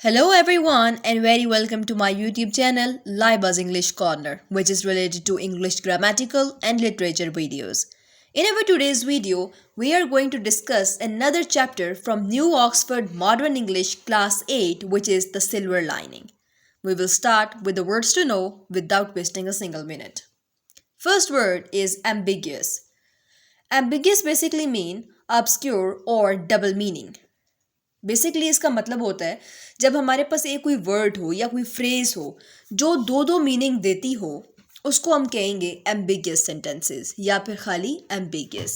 Hello everyone and very welcome to my YouTube channel Libuzz English Corner, which is related to English grammatical and literature videos. In our today's video, we are going to discuss another chapter from New Oxford Modern English Class 8, which is The Silver Lining. We will start with the words to know without wasting a single minute. First word is ambiguous. Ambiguous basically mean obscure or double meaning. Basically इसका मतलब होता है जब हमारे पास एक कोई word हो या कोई फ्रेज हो जो दो दो मीनिंग देती हो उसको हम कहेंगे एम्बिगियस सेंटेंसेस या फिर खाली ambiguous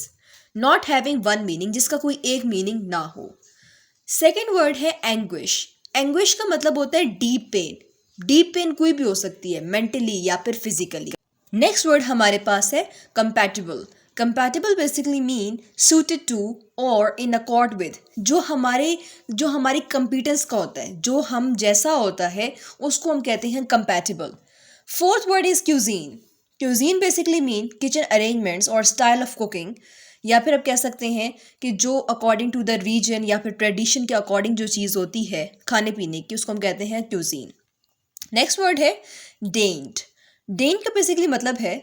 not having one meaning जिसका कोई एक मीनिंग ना हो। सेकेंड वर्ड है एंग्विश। एंग्विश का मतलब होता है डीप पेन। डीप पेन कोई भी हो सकती है, मेंटली या फिर फिजिकली। नेक्स्ट वर्ड हमारे पास है compatible. Compatible basically mean suited to और इन अकॉर्ड विद, जो हमारी कंपीटेंस का होता है, जो हम जैसा होता है उसको हम कहते हैं compatible. Fourth word is cuisine. Cuisine basically mean kitchen arrangements और स्टाइल ऑफ कुकिंग, या फिर आप कह सकते हैं कि जो अकॉर्डिंग टू द रीजन या फिर ट्रेडिशन के अकॉर्डिंग जो चीज़ होती है खाने पीने की, उसको हम कहते हैं क्यूजीन। नेक्स्ट वर्ड है डेंट। डेंट का बेसिकली मतलब है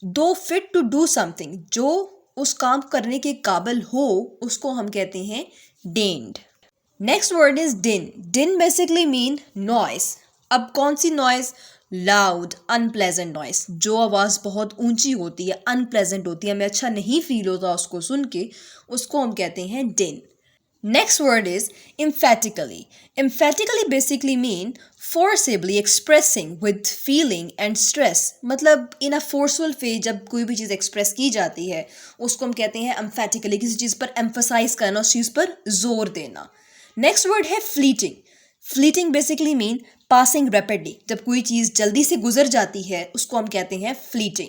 दो फिट टू डू समथिंग, जो उस काम करने के काबिल हो उसको हम कहते हैं डेंड। नेक्स्ट वर्ड इज डिन। डिन बेसिकली मीन नॉइस। अब कौन सी नॉइस? लाउड अनप्लेजेंट नॉइस, जो आवाज़ बहुत ऊंची होती है, अनप्लेजेंट होती है, हमें अच्छा नहीं फील होता उसको सुन के, उसको हम कहते हैं डिन। Next word is emphatically. Emphatically basically mean forcibly expressing with feeling and stress. मतलब in a forceful way जब कोई भी चीज़ express की जाती है उसको हम कहते हैं emphatically, किसी चीज़ पर emphasize करना, उस चीज़ पर जोर देना। Next word है fleeting. Fleeting basically mean passing rapidly. जब कोई चीज़ जल्दी से गुजर जाती है उसको हम कहते हैं fleeting.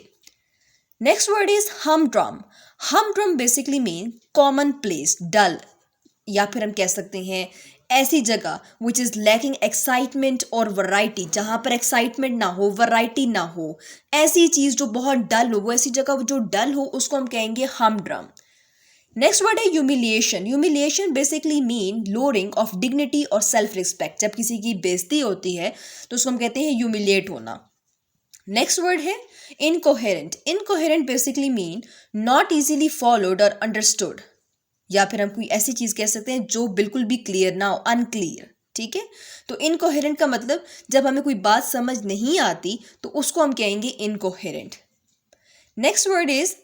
Next word is humdrum. Humdrum basically mean common place, dull, या फिर हम कह सकते हैं ऐसी जगह विच इज़ लैकिंग एक्साइटमेंट और वैरायटी, जहाँ पर एक्साइटमेंट ना हो, वैरायटी ना हो, ऐसी चीज़ जो बहुत डल हो, वो ऐसी जगह जो डल हो उसको हम कहेंगे हमड्रम। नेक्स्ट वर्ड है humiliation. Humiliation basically mean lowering of dignity और सेल्फ रिस्पेक्ट। जब किसी की बेइज्जती होती है तो उसको हम कहते हैं ह्यूमिलिएट होना। नेक्स्ट वर्ड है incoherent. Incoherent basically mean not easily followed और अंडरस्टूड, या फिर हम कोई ऐसी चीज़ कह सकते हैं जो बिल्कुल भी क्लियर ना हो, अनक्लियर। ठीक है, तो इनकोहेरेंट का मतलब जब हमें कोई बात समझ नहीं आती तो उसको हम कहेंगे incoherent. Next word is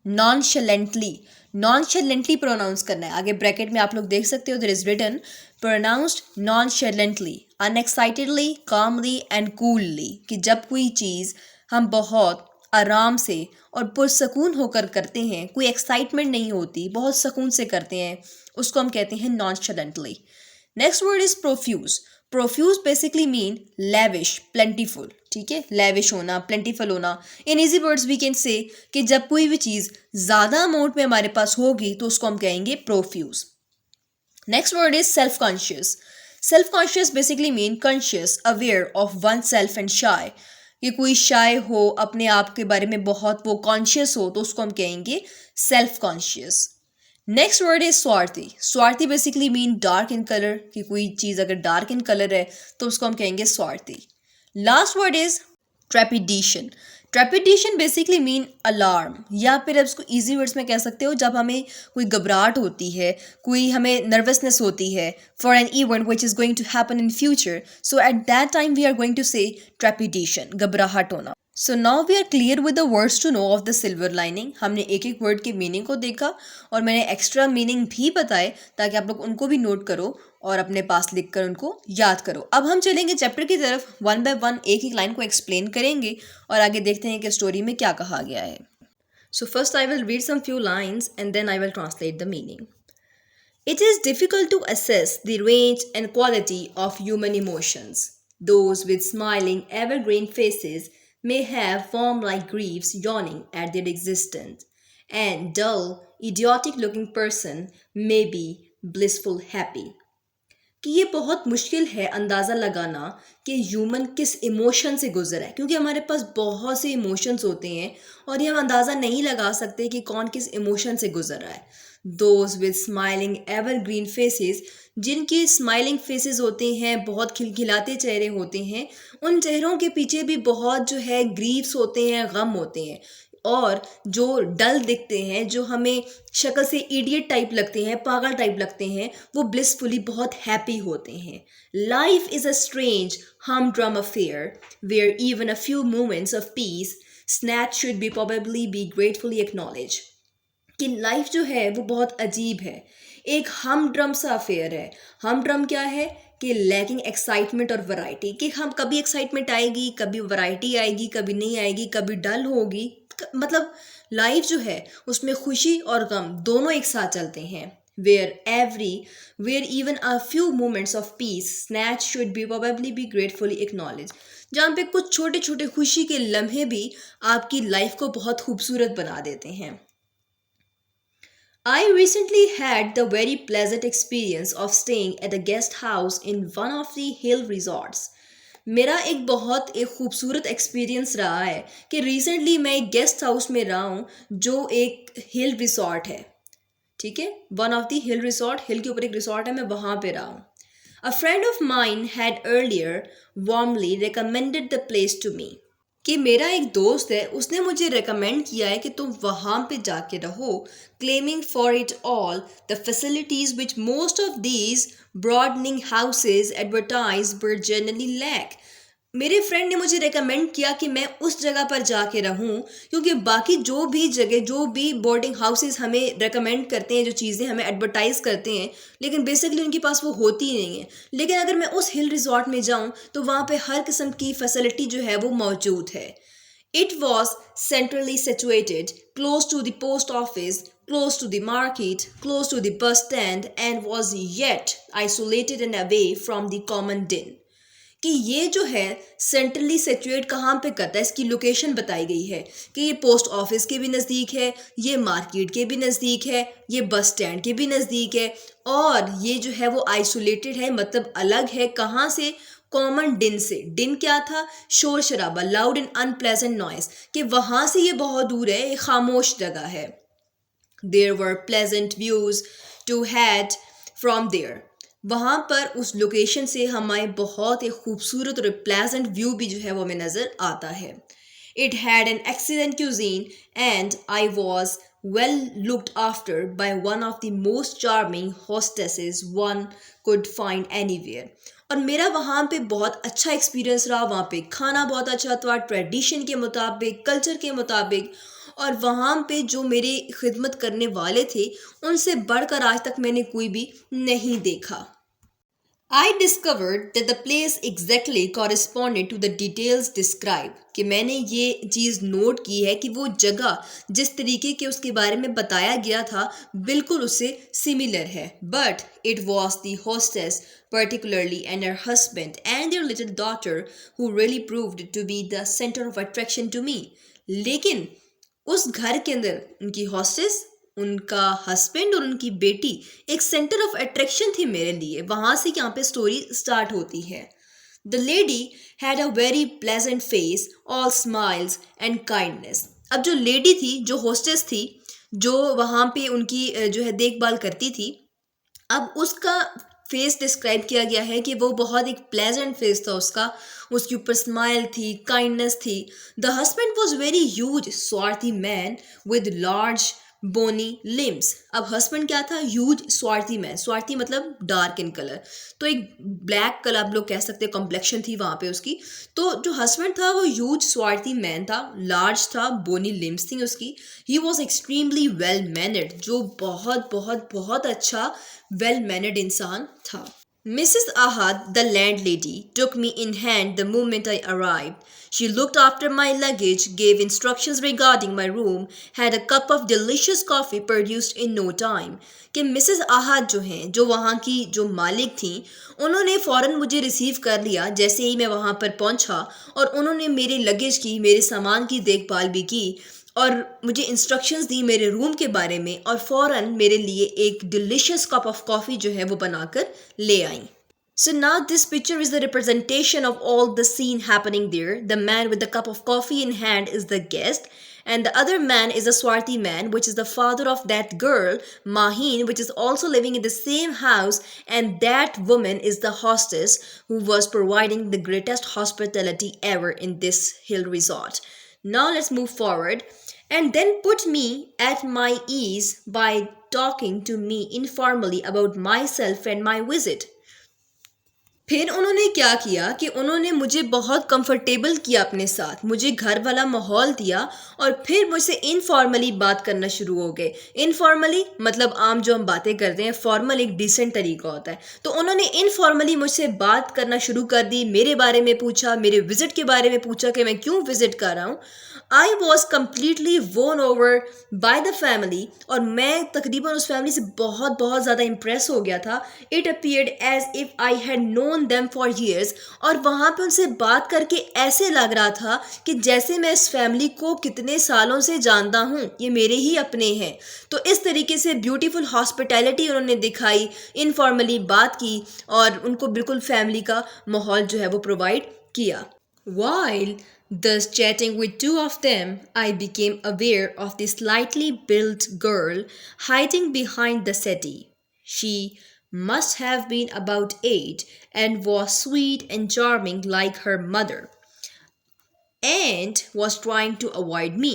nonchalantly. Nonchalantly pronounce करना है। आगे ब्रैकेट में आप लोग देख सकते हो there is written pronounced nonchalantly, unexcitedly, calmly and coolly, कि जब कोई चीज़ हम बहुत आराम से और पुरसकून होकर करते हैं, कोई एक्साइटमेंट नहीं होती, बहुत सुकून से करते हैं, उसको हम कहते हैं nonchalantly. Next word is profuse. Profuse basically mean lavish, plentiful. ठीक है, लैविश होना, प्लेंटीफुल होना। In easy words we can say कि जब कोई भी चीज़ ज़्यादा अमाउंट में हमारे पास होगी तो उसको हम कहेंगे profuse. Next word is self conscious. Self conscious basically mean conscious, aware of one self and shy, कि कोई शाय हो, अपने आप के बारे में बहुत वो कॉन्शियस हो तो उसको हम कहेंगे self conscious. Next word is स्वार्थी। स्वार्थी basically mean dark in colour, कि कोई चीज़ अगर डार्क इन कलर है तो उसको हम कहेंगे स्वार्थी। Last word is trepidation. Trepidation basically mean alarm, या फिर अब इसको ईजी वर्ड्स में कह सकते हो जब हमें कोई घबराहट होती है, कोई हमें नर्वसनेस होती है for an event which is going to happen in future, so at that time we are going to say trepidation, घबराहट होना। So now we are clear with the words to know of the silver lining. हमने एक एक word के meaning को देखा और मैंने एक्स्ट्रा मीनिंग भी बताए ताकि आप लोग उनको भी नोट करो और अपने पास लिख कर उनको याद करो। अब हम चलेंगे चैप्टर की तरफ, वन बाय वन एक एक लाइन को एक्सप्लेन करेंगे और आगे देखते हैं कि स्टोरी में क्या कहा गया है। So first I will read some few lines and then I will translate the meaning. It is difficult to assess the range and quality of human emotions. Those with smiling, evergreen faces may have worm-like griefs yawning at their existence, and dull, idiotic-looking person may be blissful happy. कि ये बहुत मुश्किल है अंदाज़ा लगाना कि human किस emotion से गुजरा है, क्योंकि हमारे पास बहुत से इमोशंस होते हैं और ये हम अंदाज़ा नहीं लगा सकते कि कौन किस इमोशन से गुजर रहा है। Those with smiling evergreen faces, जिनके स्माइलिंग फेसेस होते हैं, बहुत खिलखिलाते चेहरे होते हैं, उन चेहरों के पीछे भी बहुत जो है ग्रीव्स होते हैं, गम होते हैं। और जो डल दिखते हैं, जो हमें शक्ल से इडियट टाइप लगते हैं, पागल टाइप लगते हैं, वो ब्लिसफुली बहुत हैप्पी होते हैं। Life is a strange humdrum affair where even a few moments of peace snatched should be probably be gratefully acknowledged। कि लाइफ जो है वो बहुत अजीब है, एक हम ड्रम सा अफेयर है। हम ड्रम क्या है कि लैकिंग एक्साइटमेंट और वैरायटी, कि हम कभी एक्साइटमेंट आएगी, कभी वैरायटी आएगी, कभी नहीं आएगी, कभी डल होगी। मतलब लाइफ जो है उसमें खुशी और गम दोनों एक साथ चलते हैं। Where even a few moments of peace snatch should be probably be gratefully acknowledge, जहाँ पे कुछ छोटे छोटे खुशी के लम्हे भी आपकी लाइफ को बहुत खूबसूरत बना देते हैं। I recently had the very pleasant experience of staying at a guest house in one of the hill resorts। मेरा एक खूबसूरत एक्सपीरियंस रहा है कि रिसेंटली मैं एक गेस्ट हाउस में रहा हूँ जो एक हिल रिसॉर्ट है। ठीक है, one of the hill resort, hill के ऊपर एक रिसॉर्ट है, मैं वहाँ पे रहा हूँ। A friend of mine had earlier warmly recommended the place to me। कि मेरा एक दोस्त है, उसने मुझे रेकमेंड किया है कि तुम वहाँ पे जाके रहो, claiming for it all the facilities which most of these boarding houses advertise but generally lack. मेरे फ्रेंड ने मुझे रेकमेंड किया कि मैं उस जगह पर जाके रहूं, क्योंकि बाकी जो भी जगह, जो भी बोर्डिंग हाउसेस हमें रेकमेंड करते हैं, जो चीज़ें हमें एडवर्टाइज करते हैं, लेकिन बेसिकली उनके पास वो होती ही नहीं है। लेकिन अगर मैं उस हिल रिजॉर्ट में जाऊं तो वहाँ पे हर किस्म की फैसिलिटी जो है वो मौजूद है। It was centrally situated, close to the post office, close to the market, close to the bus stand, and was yet isolated and away from the common din। कि ये जो है सेंट्रली सिचुएट कहाँ पे करता है, इसकी लोकेशन बताई गई है कि ये पोस्ट ऑफिस के भी नज़दीक है, ये मार्केट के भी नज़दीक है, ये बस स्टैंड के भी नज़दीक है, और ये जो है वो आइसोलेटेड है, मतलब अलग है कहाँ से, कॉमन डिन से। डिन क्या था, शोर शराबा, लाउड एंड अनप्लेजेंट नॉइस, कि वहाँ से ये बहुत दूर है, एक खामोश जगह है। There were pleasant views to had from there, वहाँ पर उस लोकेशन से हमें बहुत एक खूबसूरत और प्लेजेंट व्यू भी जो है वो हमें नज़र आता है। It had an excellent cuisine and I was well looked after by one of the most charming hostesses one could find anywhere। और मेरा वहाँ पे बहुत अच्छा एक्सपीरियंस रहा, वहाँ पे खाना बहुत अच्छा था, ट्रेडिशन के मुताबिक, कल्चर के मुताबिक, और वहाँ पे जो मेरे खिदमत करने वाले थे उनसे बढ़कर आज तक मैंने कोई भी नहीं देखा। I discovered that the place exactly corresponded to the details described, कि मैंने ये चीज़ नोट की है कि वो जगह जिस तरीके के उसके बारे में बताया गया था बिल्कुल उससे सिमिलर है। But it was the hostess particularly and her husband and their little daughter who really proved to be the center of attraction to me। लेकिन उस घर के अंदर उनकी हॉस्टेस, उनका हस्बैंड और उनकी बेटी एक सेंटर ऑफ अट्रैक्शन थी मेरे लिए। वहाँ से यहाँ पे स्टोरी स्टार्ट होती है। The lady had a very pleasant face, all smiles and kindness. अब जो लेडी थी, जो होस्टेस थी, जो वहाँ पे उनकी जो है देखभाल करती थी, अब उसका फेस डिस्क्राइब किया गया है कि वो बहुत एक प्लेजेंट फेस था उसका, उसके ऊपर स्माइल थी, काइंडनेस थी। The husband was very huge स्वार्थी man with large bony limbs. अब हस्बैंड क्या था, ह्यूज स्वार्थी मैन, स्वार्थी मतलब डार्क इन कलर, तो एक ब्लैक कलर आप लोग कह सकते हैं कॉम्प्लेक्शन थी वहाँ पे उसकी। तो जो हस्बैंड था वो ह्यूज स्वार्थी मैन था, लार्ज था, बोनी लिम्स थी उसकी। He was extremely well mannered, जो बहुत बहुत बहुत अच्छा वेल मैनर्ड इंसान था। Mrs. Ahad, the landlady, took me in hand the moment I arrived। She looked after my luggage, gave instructions regarding my room, had a cup of delicious coffee produced in no time। कि Mrs Ahad जो हैं, जो वहाँ की जो मालिक थी, उन्होंने फ़ौरन मुझे रिसीव कर लिया जैसे ही मैं वहाँ पर पहुँचा, और उन्होंने मेरे लगेज की, मेरे सामान की देखभाल भी की, और मुझे इंस्ट्रक्शंस दी मेरे रूम के बारे में, और फ़ौरन मेरे लिए एक डिलीशियस कप ऑफ कॉफ़ी जो है वो बनाकर ले आई। So now this picture is the representation of all the scene happening there। The man with the cup of coffee in hand is the guest, and the other man is a Swarthi man, which is the father of that girl, Maheen, which is also living in the same house, and that woman is the hostess who was providing the greatest hospitality ever in this hill resort. Now let's move forward and then put me at my ease by talking to me informally about myself and my visit. फिर उन्होंने क्या किया कि उन्होंने मुझे बहुत comfortable किया अपने साथ, मुझे घर वाला माहौल दिया और फिर मुझसे इनफॉर्मली बात करना शुरू हो गए। इनफॉर्मली मतलब आम जो हम बातें करते हैं, फॉर्मल एक डिसेंट तरीका होता है। तो उन्होंने इनफॉर्मली मुझसे बात करना शुरू कर दी, मेरे बारे में पूछा, मेरे विजिट के बारे में पूछा कि मैं क्यों विजिट कर रहा हूँ। आई वॉज कम्प्लीटली वोन ओवर बाय द फैमिली, और मैं तकरीबन उस फैमिली से बहुत बहुत ज़्यादा इम्प्रेस हो गया था। It appeared as if I had known them for years, और वहाँ पे उनसे बात करके ऐसे लग रहा था कि जैसे मैं इस फैमिली को कितने सालों से जानता हूँ, ये मेरे ही अपने हैं। तो इस तरीके से ब्यूटीफुल हॉस्पिटैलिटी उन्होंने दिखाई, इनफॉर्मली बात की और उनको बिल्कुल फैमिली का माहौल जो है वो प्रोवाइड किया। While thus chatting with two of them, I became aware of the slightly built girl hiding behind the settee. She must have been about 8 and was sweet and charming like her mother, and was trying to avoid me.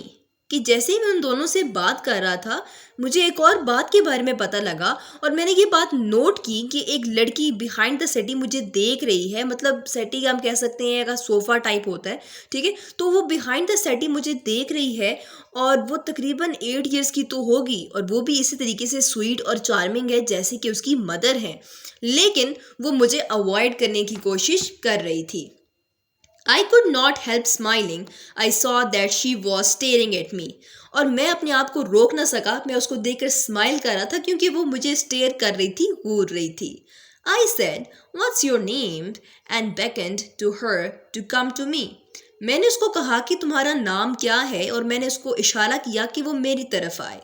कि जैसे ही मैं उन दोनों से बात कर रहा था, मुझे एक और बात के बारे में पता लगा और मैंने ये बात नोट की कि एक लड़की बिहाइंड द सेटी मुझे देख रही है। मतलब सेटी हम कह सकते हैं एक सोफ़ा टाइप होता है, ठीक है। तो वो बिहाइंड द सेटी मुझे देख रही है और वो तकरीबन 8 ईयर्स की तो होगी, और वो भी इसी तरीके से स्वीट और चार्मिंग है जैसे कि उसकी मदर है, लेकिन वो मुझे अवॉइड करने की कोशिश कर रही थी। I could not help smiling. I saw that she was staring at me. और मैं अपने आप को रोक ना सका, मैं उसको देखकर स्माइल कर रहा था क्योंकि वो मुझे स्टेयर कर रही थी, घूर रही थी। I said, "What's your name?" and beckoned to her to come to me. मैंने उसको कहा कि तुम्हारा नाम क्या है, और मैंने उसको इशारा किया कि वो मेरी तरफ आए।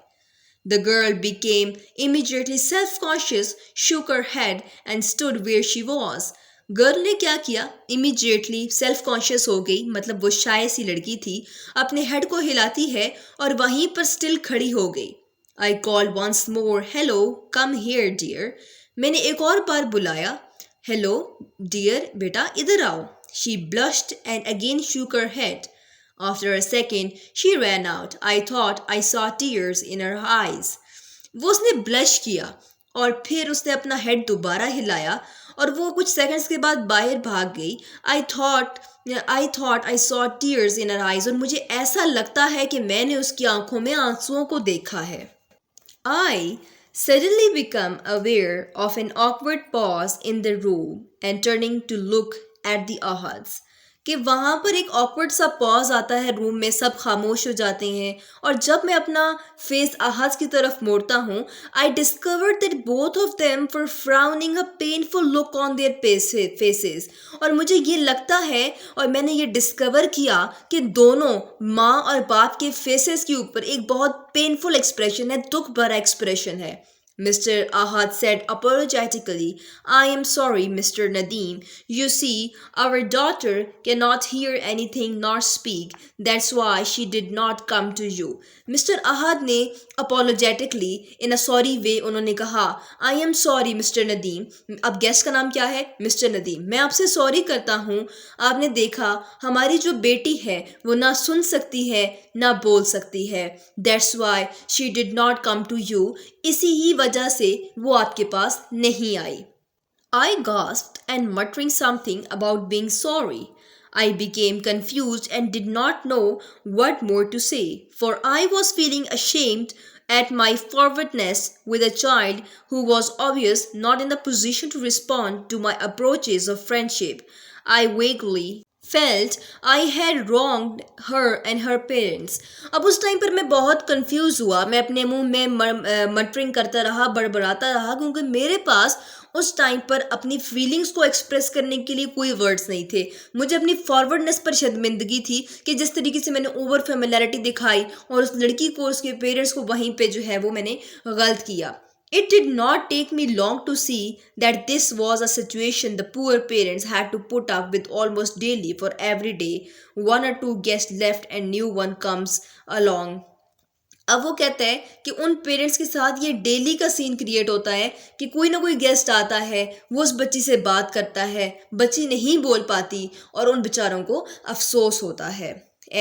The girl became immediately self-conscious, shook her head and stood where she was. Girl ने क्या किया, इमीडिएटली सेल्फ कॉन्शियस हो गई, मतलब वो शाय सी लड़की थी, अपने हेड को हिलाती है और वहीं पर स्टिल खड़ी हो गई। I called once more, hello come here dear. मैंने एक और बार बुलाया, हेलो डियर बेटा इधर आओ। She blushed and again shook her head. After a second she ran out. I thought I saw tears in her eyes. वो उसने blush किया और फिर उसने अपना हेड दोबारा हिलाया और वो कुछ सेकंड्स के बाद बाहर भाग गई। I thought I saw tears in her eyes, और मुझे ऐसा लगता है कि मैंने उसकी आंखों में आंसुओं को देखा है। आई suddenly become aware of an awkward pause in the room and turning to look at the Ahads. कि वहाँ पर एक ऑकवर्ड सा पॉज आता है, रूम में सब खामोश हो जाते हैं, और जब मैं अपना फेस अहाज की तरफ मोड़ता हूँ, I discovered that both of them were frowning a painful look on their faces. और मुझे ये लगता है, और मैंने ये डिस्कवर किया कि दोनों माँ और बाप के फेसेस के ऊपर एक बहुत पेनफुल एक्सप्रेशन है, दुख भरा एक्सप्रेशन है। Mr. Ahad said apologetically, "I am sorry, Mr. Nadeem. You see, our daughter cannot hear anything nor speak. That's why she did not come to you." Mr. Ahad ने apologetically in a sorry way उन्होंने कहा, I am sorry, Mr. Nadeem. अब guest का नाम क्या है? Mr. Nadeem. मैं आपसे सॉरी करता हूँ। आपने देखा हमारी जो बेटी है वो ना सुन सकती है ना बोल सकती है। That's why she did not come to you. इसी ही वजह से वो आपके पास नहीं आई। I gasped and muttering something about being sorry. I became confused and did not know what more to say, for I was feeling ashamed at my forwardness with a child who was obviously not in the position to respond to my approaches of friendship. I vaguely felt I had wronged her and her parents. अब उस time पर मैं बहुत confuse हुआ, मैं अपने मुंह में मटरिंग करता रहा, बड़बड़ाता रहा, क्योंकि मेरे पास उस टाइम पर अपनी फीलिंग्स को एक्सप्रेस करने के लिए कोई वर्ड्स नहीं थे। मुझे अपनी फॉरवर्डनेस पर शर्मिंदगी थी कि जिस तरीके से मैंने ओवर फेमिलैरिटी दिखाई और उस लड़की को, उसके पेरेंट्स को वहीं पे जो है वो मैंने गलत किया। It did not take me long to see that this was a situation the poor parents had to put up with almost daily, for every day one or two guests left and new one comes along. अब वो कहता है कि उन parents के साथ ये daily का सीन क्रिएट होता है कि कोई ना कोई गेस्ट आता है, वो उस बच्ची से बात करता है, बच्ची नहीं बोल पाती और उन बेचारों को अफसोस होता है.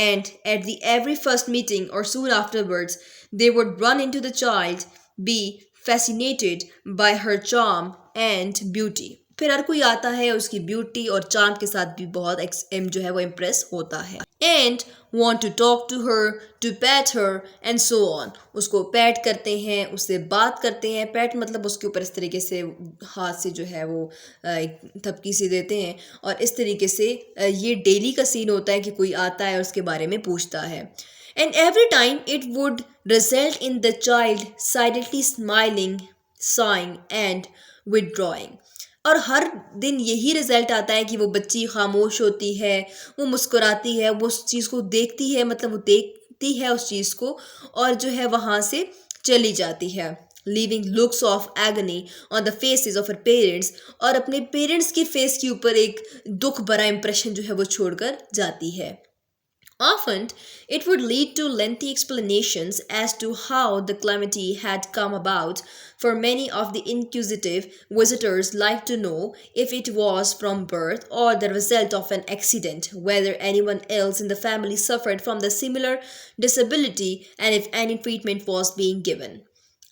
And at the every first meeting or soon afterwards, they would run into the child, be fascinated by her charm and beauty. फिर हर कोई आता है उसकी ब्यूटी और चार्म के साथ भी बहुत जो है वो इम्प्रेस होता है. And want to talk to her, to pet her and so on. उसको पैट करते हैं, उससे बात करते हैं. पैट मतलब उसके ऊपर इस तरीके से हाथ से जो है वो एक थपकी सी देते हैं और इस तरीके से ये डेली का सीन होता है कि कोई आता है और उसके बारे में पूछता है. And every time it would result in the child silently smiling, sighing and withdrawing. और हर दिन यही रिजल्ट आता है कि वो बच्ची खामोश होती है, वो मुस्कुराती है, वो उस चीज़ को देखती है, मतलब वो देखती है उस चीज़ को और जो है वहाँ से चली जाती है. Leaving looks of agony on the faces of her parents, और अपने पेरेंट्स के फेस के ऊपर एक दुख भरा इंप्रेशन जो है वो छोड़कर जाती है. Often, it would lead to lengthy explanations as to how the calamity had come about, for many of the inquisitive visitors liked to know if it was from birth or the result of an accident, whether anyone else in the family suffered from the similar disability, and if any treatment was being given.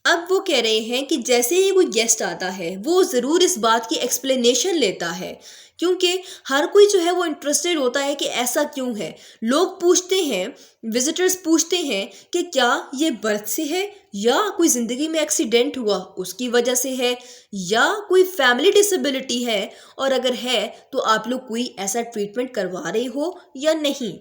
अब वो कह रहे हैं कि जैसे ही कोई guest आता है वो ज़रूर इस बात की एक्सप्लेनेशन लेता है, क्योंकि हर कोई जो है वो इंटरेस्टेड होता है कि ऐसा क्यों है. लोग पूछते हैं, विजिटर्स पूछते हैं कि क्या ये बर्थ से है या कोई ज़िंदगी में एक्सीडेंट हुआ उसकी वजह से है या कोई फैमिली डिसेबिलिटी है, और अगर है तो आप लोग कोई ऐसा ट्रीटमेंट करवा रहे हो या नहीं.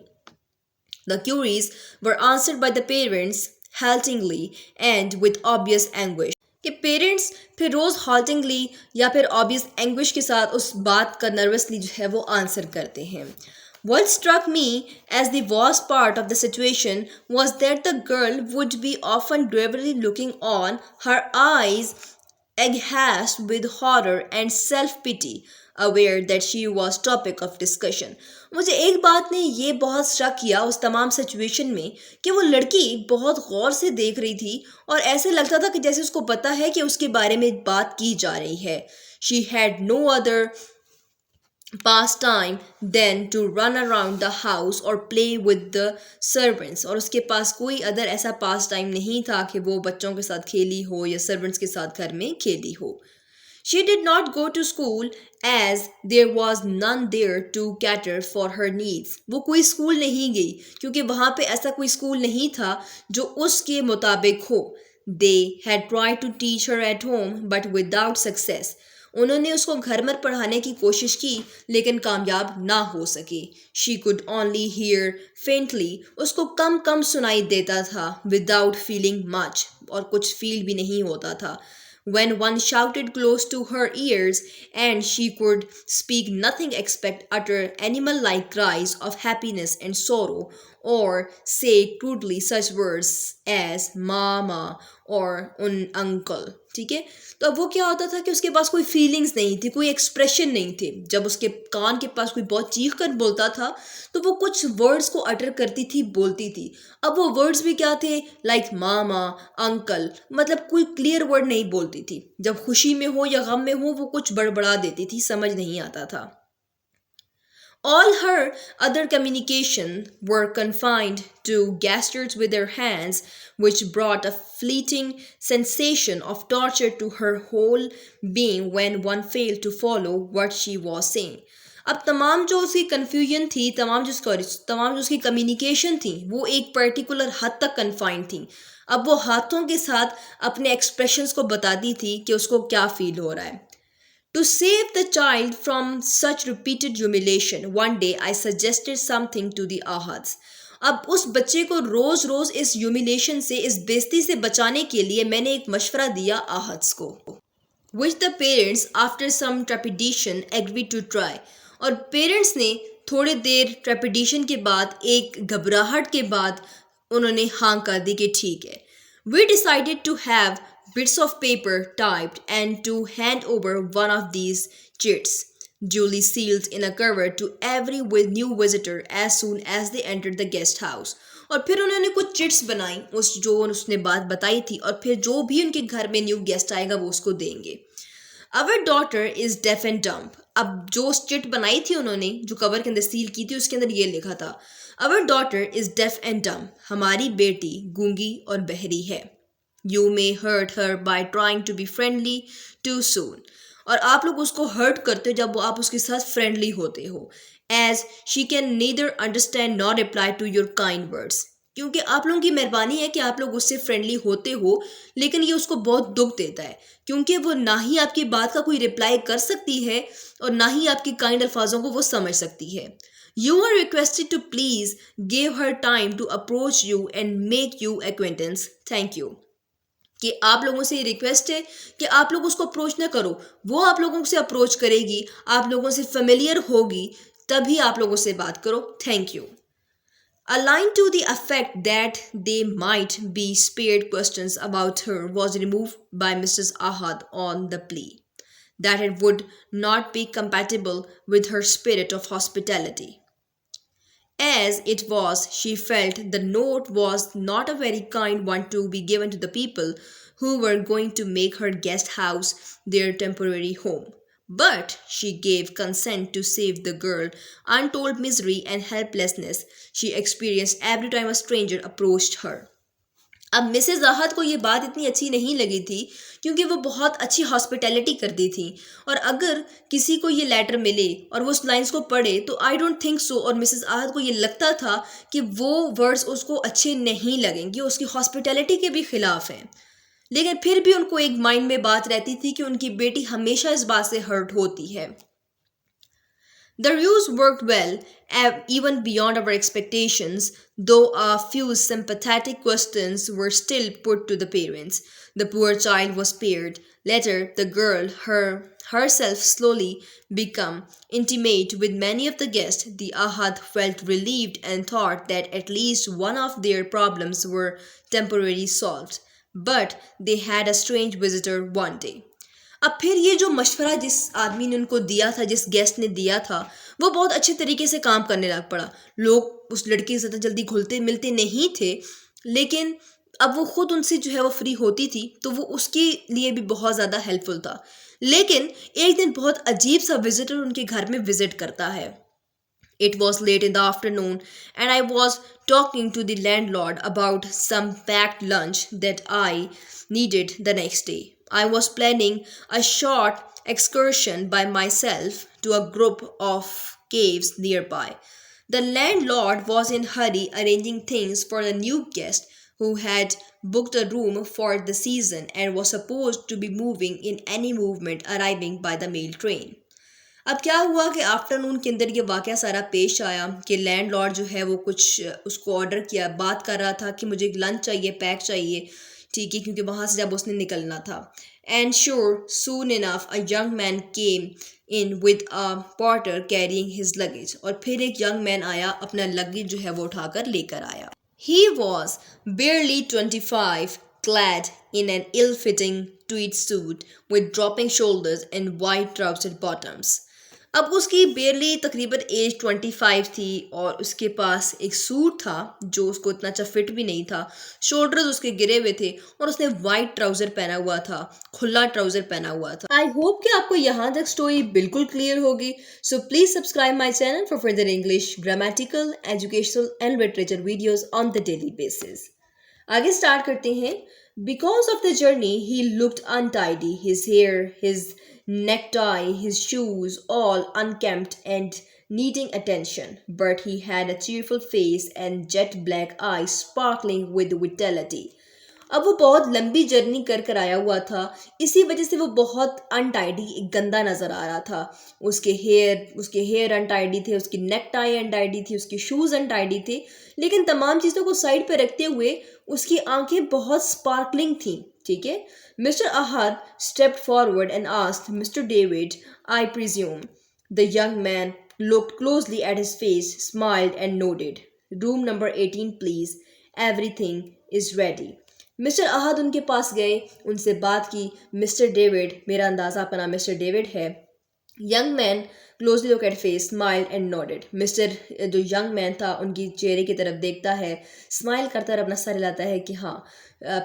The queries were answered by the parents haltingly and with obvious anguish. कि पेरेंट्स फिर रोज़ haltingly या फिर obvious anguish के साथ उस बात का नर्वसली जो है वो आंसर करते हैं. What struck me as the worst part of the situation was that the girl would be often gravely looking on, her eyes aghast with horror and self-pity, aware that she was topic of discussion. मुझे एक बात ने ये बहुत शक किया उस तमाम सिचुएशन में कि वो लड़की बहुत गौर से देख रही थी और ऐसे लगता था कि जैसे उसको पता है कि उसके बारे में बात की जा रही है. She had no other pastime than to run around the house or play with the servants. और उसके पास कोई अदर ऐसा पास टाइम नहीं था कि वो बच्चों के साथ खेली हो या सर्वेंट्स के साथ घर में खेली हो. She did not go to school as there was none there to cater for her needs. वो कोई स्कूल नहीं गई क्योंकि वहाँ पे ऐसा कोई स्कूल नहीं था जो उसके मुताबिक हो. They had tried to teach her at home but without success. उन्होंने उसको घर में पढ़ाने की कोशिश की लेकिन कामयाब ना हो सकी. She could only hear faintly. उसको कम कम सुनाई देता था. Without feeling much. और कुछ फील भी नहीं होता था. When one shouted close to her ears and she could speak nothing except utter animal-like cries of happiness and sorrow, or say crudely such words as mama or uncle. ठीक है, तो अब वो क्या होता था कि उसके पास कोई फीलिंग्स नहीं थी, कोई एक्सप्रेशन नहीं थे. जब उसके कान के पास कोई बहुत चीख कर बोलता था तो वो कुछ वर्ड्स को अटर करती थी, बोलती थी. अब वो वर्ड्स भी क्या थे, लाइक मामा, अंकल, मतलब कोई क्लियर वर्ड नहीं बोलती थी. जब खुशी में हो या गम में हो वो कुछ बड़बड़ा देती थी, समझ नहीं आता था. All her other communication were confined to gestures with her hands, which brought a fleeting sensation of torture to her whole being when one failed to follow what she was saying. अब तमाम जो उसकी confusion थी, तमाम जो उसकी communication थी वो एक पर्टिकुलर हद तक कन्फाइंड थी. अब वो हाथों के साथ अपने एक्सप्रेशंस को बताती थी कि उसको क्या फील हो रहा है. To save the child from such repeated humiliation, one day I suggested something to the Ahads. अब उस बच्चे को रोज रोज इस ह्यूमिलेशन से, इस बेइज्जती से बचाने के लिए मैंने एक मशवरा दिया आहद्स को. Which the parents after some trepidation agreed to try. और पेरेंट्स ने थोड़ी देर ट्रेपिडेशन के बाद, एक घबराहट के बाद उन्होंने हाँ कर दी कि ठीक है. We decided to have bits of paper typed and to hand over one of these chits, duly sealed in a cover to every new visitor as soon as they entered the guest house. और फिर उन्होंने कुछ chits बनाई उस जो उसने बात बताई थी और फिर जो भी उनके घर में न्यू गेस्ट आएगा वो उसको देंगे. Our daughter is deaf and dumb. अब जो चिट बनाई थी उन्होंने जो कवर के अंदर सील की थी उसके अंदर ये लिखा था, our daughter is deaf and dumb. हमारी बेटी गूंगी और बहरी है. You may hurt her by trying to be friendly too soon. और आप लोग उसको हर्ट करते हो जब वो आप उसके साथ फ्रेंडली होते हो. As she can neither understand nor reply to your kind words. क्योंकि आप लोगों की मेहरबानी है कि आप लोग उससे फ्रेंडली होते हो, लेकिन ये उसको बहुत दुख देता है क्योंकि वो ना ही आपकी बात का कोई रिप्लाई कर सकती है और ना ही आपकी काइंड अल्फाजों को वो समझ सकती है. You are requested to please give her time to approach you and make you acquaintance. Thank you. कि आप लोगों से ये रिक्वेस्ट है कि आप लोग उसको अप्रोच ना करो, वो आप लोगों से अप्रोच करेगी, आप लोगों से फेमिलियर होगी, तभी आप लोगों से बात करो. Thank you. A line to the effect that they might be spared questions about her was removed by Mrs. Ahad on the plea that it would not be compatible with her spirit of hospitality. As it was, she felt the note was not a very kind one to be given to the people who were going to make her guest house their temporary home. But she gave consent to save the girl untold misery and helplessness she experienced every time a stranger approached her. अब Mrs आहत को ये बात इतनी अच्छी नहीं लगी थी क्योंकि वो बहुत अच्छी हॉस्पिटैलिटी करती थी, और अगर किसी को ये लेटर मिले और वो उस लाइंस को पढ़े तो आई डोंट थिंक सो, और मिसेज आहत को ये लगता था कि वो वर्ड्स उसको अच्छे नहीं लगेंगे, उसकी हॉस्पिटैलिटी के भी खिलाफ हैं. लेकिन फिर भी उनको एक माइंड में बात रहती थी कि उनकी बेटी हमेशा इस बात से हर्ट होती है. The ruse worked well, even beyond our expectations, though a few sympathetic questions were still put to the parents. The poor child was spared. Later, the girl herself slowly became intimate with many of the guests. The Ahad felt relieved and thought that at least one of their problems were temporarily solved. But they had a strange visitor one day. अब फिर ये जो मशवरा जिस आदमी ने उनको दिया था, जिस गेस्ट ने दिया था, वो बहुत अच्छे तरीके से काम करने लग पड़ा. लोग उस लड़के से ज़्यादा जल्दी घुलते मिलते नहीं थे, लेकिन अब वो खुद उनसे जो है वो फ्री होती थी तो वो उसके लिए भी बहुत ज़्यादा हेल्पफुल था. लेकिन एक दिन बहुत अजीब सा विजिटर उनके घर में विजिट करता है. It was late in the afternoon, and I was talking to the landlord about some packed lunch that I needed the next day. I was planning a short excursion by myself to a group of caves nearby. The landlord was in a hurry arranging things for a new guest who had booked a room for the season and was supposed to be moving in any movement arriving by the mail train. अब क्या हुआ कि afternoon के अंदर ये वाक़या सारा पेश आया कि लैंडलॉर्ड जो है वो कुछ उसको ऑर्डर किया, बात कर रहा था कि मुझे लंच चाहिए, पैक चाहिए, ठीक है, क्योंकि वहाँ से जब उसने निकलना था. And sure soon enough a young man came in with a Potter carrying his luggage. और फिर एक यंग मैन आया, अपना लगेज जो है वो उठाकर लेकर आया. He was barely 25, clad in an ill-fitting tweed suit with dropping shoulders and wide trousered bottoms. अब उसकी बेरली तकरीबन एज 25 थी और उसके पास एक सूट था जो उसको इतना अच्छा फिट भी नहीं था, शोल्डर्स उसके गिरे हुए थे और उसने वाइट ट्राउज़र पहना हुआ था, खुला ट्राउज़र पहना हुआ था. आई होप कि आपको यहाँ तक स्टोरी बिल्कुल क्लियर होगी. So please subscribe my channel for further English, grammatical, educational and literature videos on the daily basis. आगे स्टार्ट करते हैं. Because of the journey he looked untidy, his hair, his necktie, his shoes, all unkempt and needing attention, but he had a cheerful face and jet black eyes sparkling with vitality. अब वो बहुत लंबी journey कर कर आया हुआ था, इसी वजह से वो बहुत अनटाइडी, गंदा नज़र आ रहा था. उसके हेयर अनटाइडी थे, उसकी नेक टाई अनटाइडी थी, उसके शूज़ अनटाइडी थे, लेकिन तमाम चीज़ों को साइड पे रखते हुए उसकी आंखें बहुत स्पार्कलिंग थी. ठीक है. Mr. Ahad stepped forward and asked, Mr. David, I presume. The young man looked closely at his face, smiled and nodded. Room number 18, please. Everything is ready. Mister Ahad उनके पास गए, उनसे बात की। मिस्टर डेविड, मेरा अंदाज़ा आपका नाम मिस्टर डेविड है। Young man closely look at face, smile and nodded. Mister जो यंग मैन था उनकी चेहरे की तरफ देखता है, स्माइल करता है, अपना सर हिलाता है कि हाँ।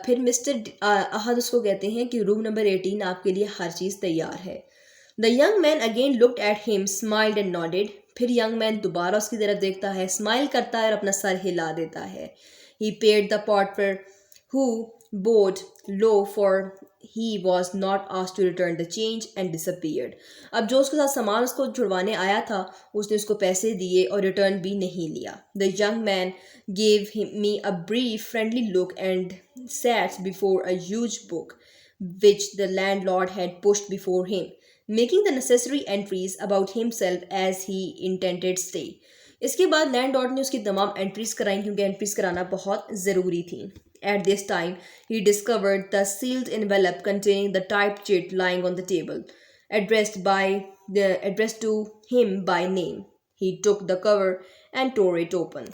फिर मिस्टर अहद उसको कहते हैं कि रूम नंबर 18 आपके लिए हर चीज़ तैयार है। The young man again looked at him, smiled and nodded. फिर यंग मैन दोबारा उसकी तरफ देखता है, स्माइल करता है और अपना सर हिला देता है। He paid the potter who bowed low, for he was not asked to return the change, and disappeared. अब जो उसके साथ सामान उसको छुड़वाने आया था उसने उसको पैसे दिए और रिटर्न भी नहीं लिया। The young man gave me a brief friendly look and sat before a huge book which the landlord had pushed before him, making the necessary entries about himself as he intended stay. इसके बाद landlord ने उसकी तमाम entries कराई क्योंकि entries कराना बहुत ज़रूरी थी। At this time, he discovered the sealed envelope containing the typed chit lying on the table, addressed to him by name. He took the cover and tore it open.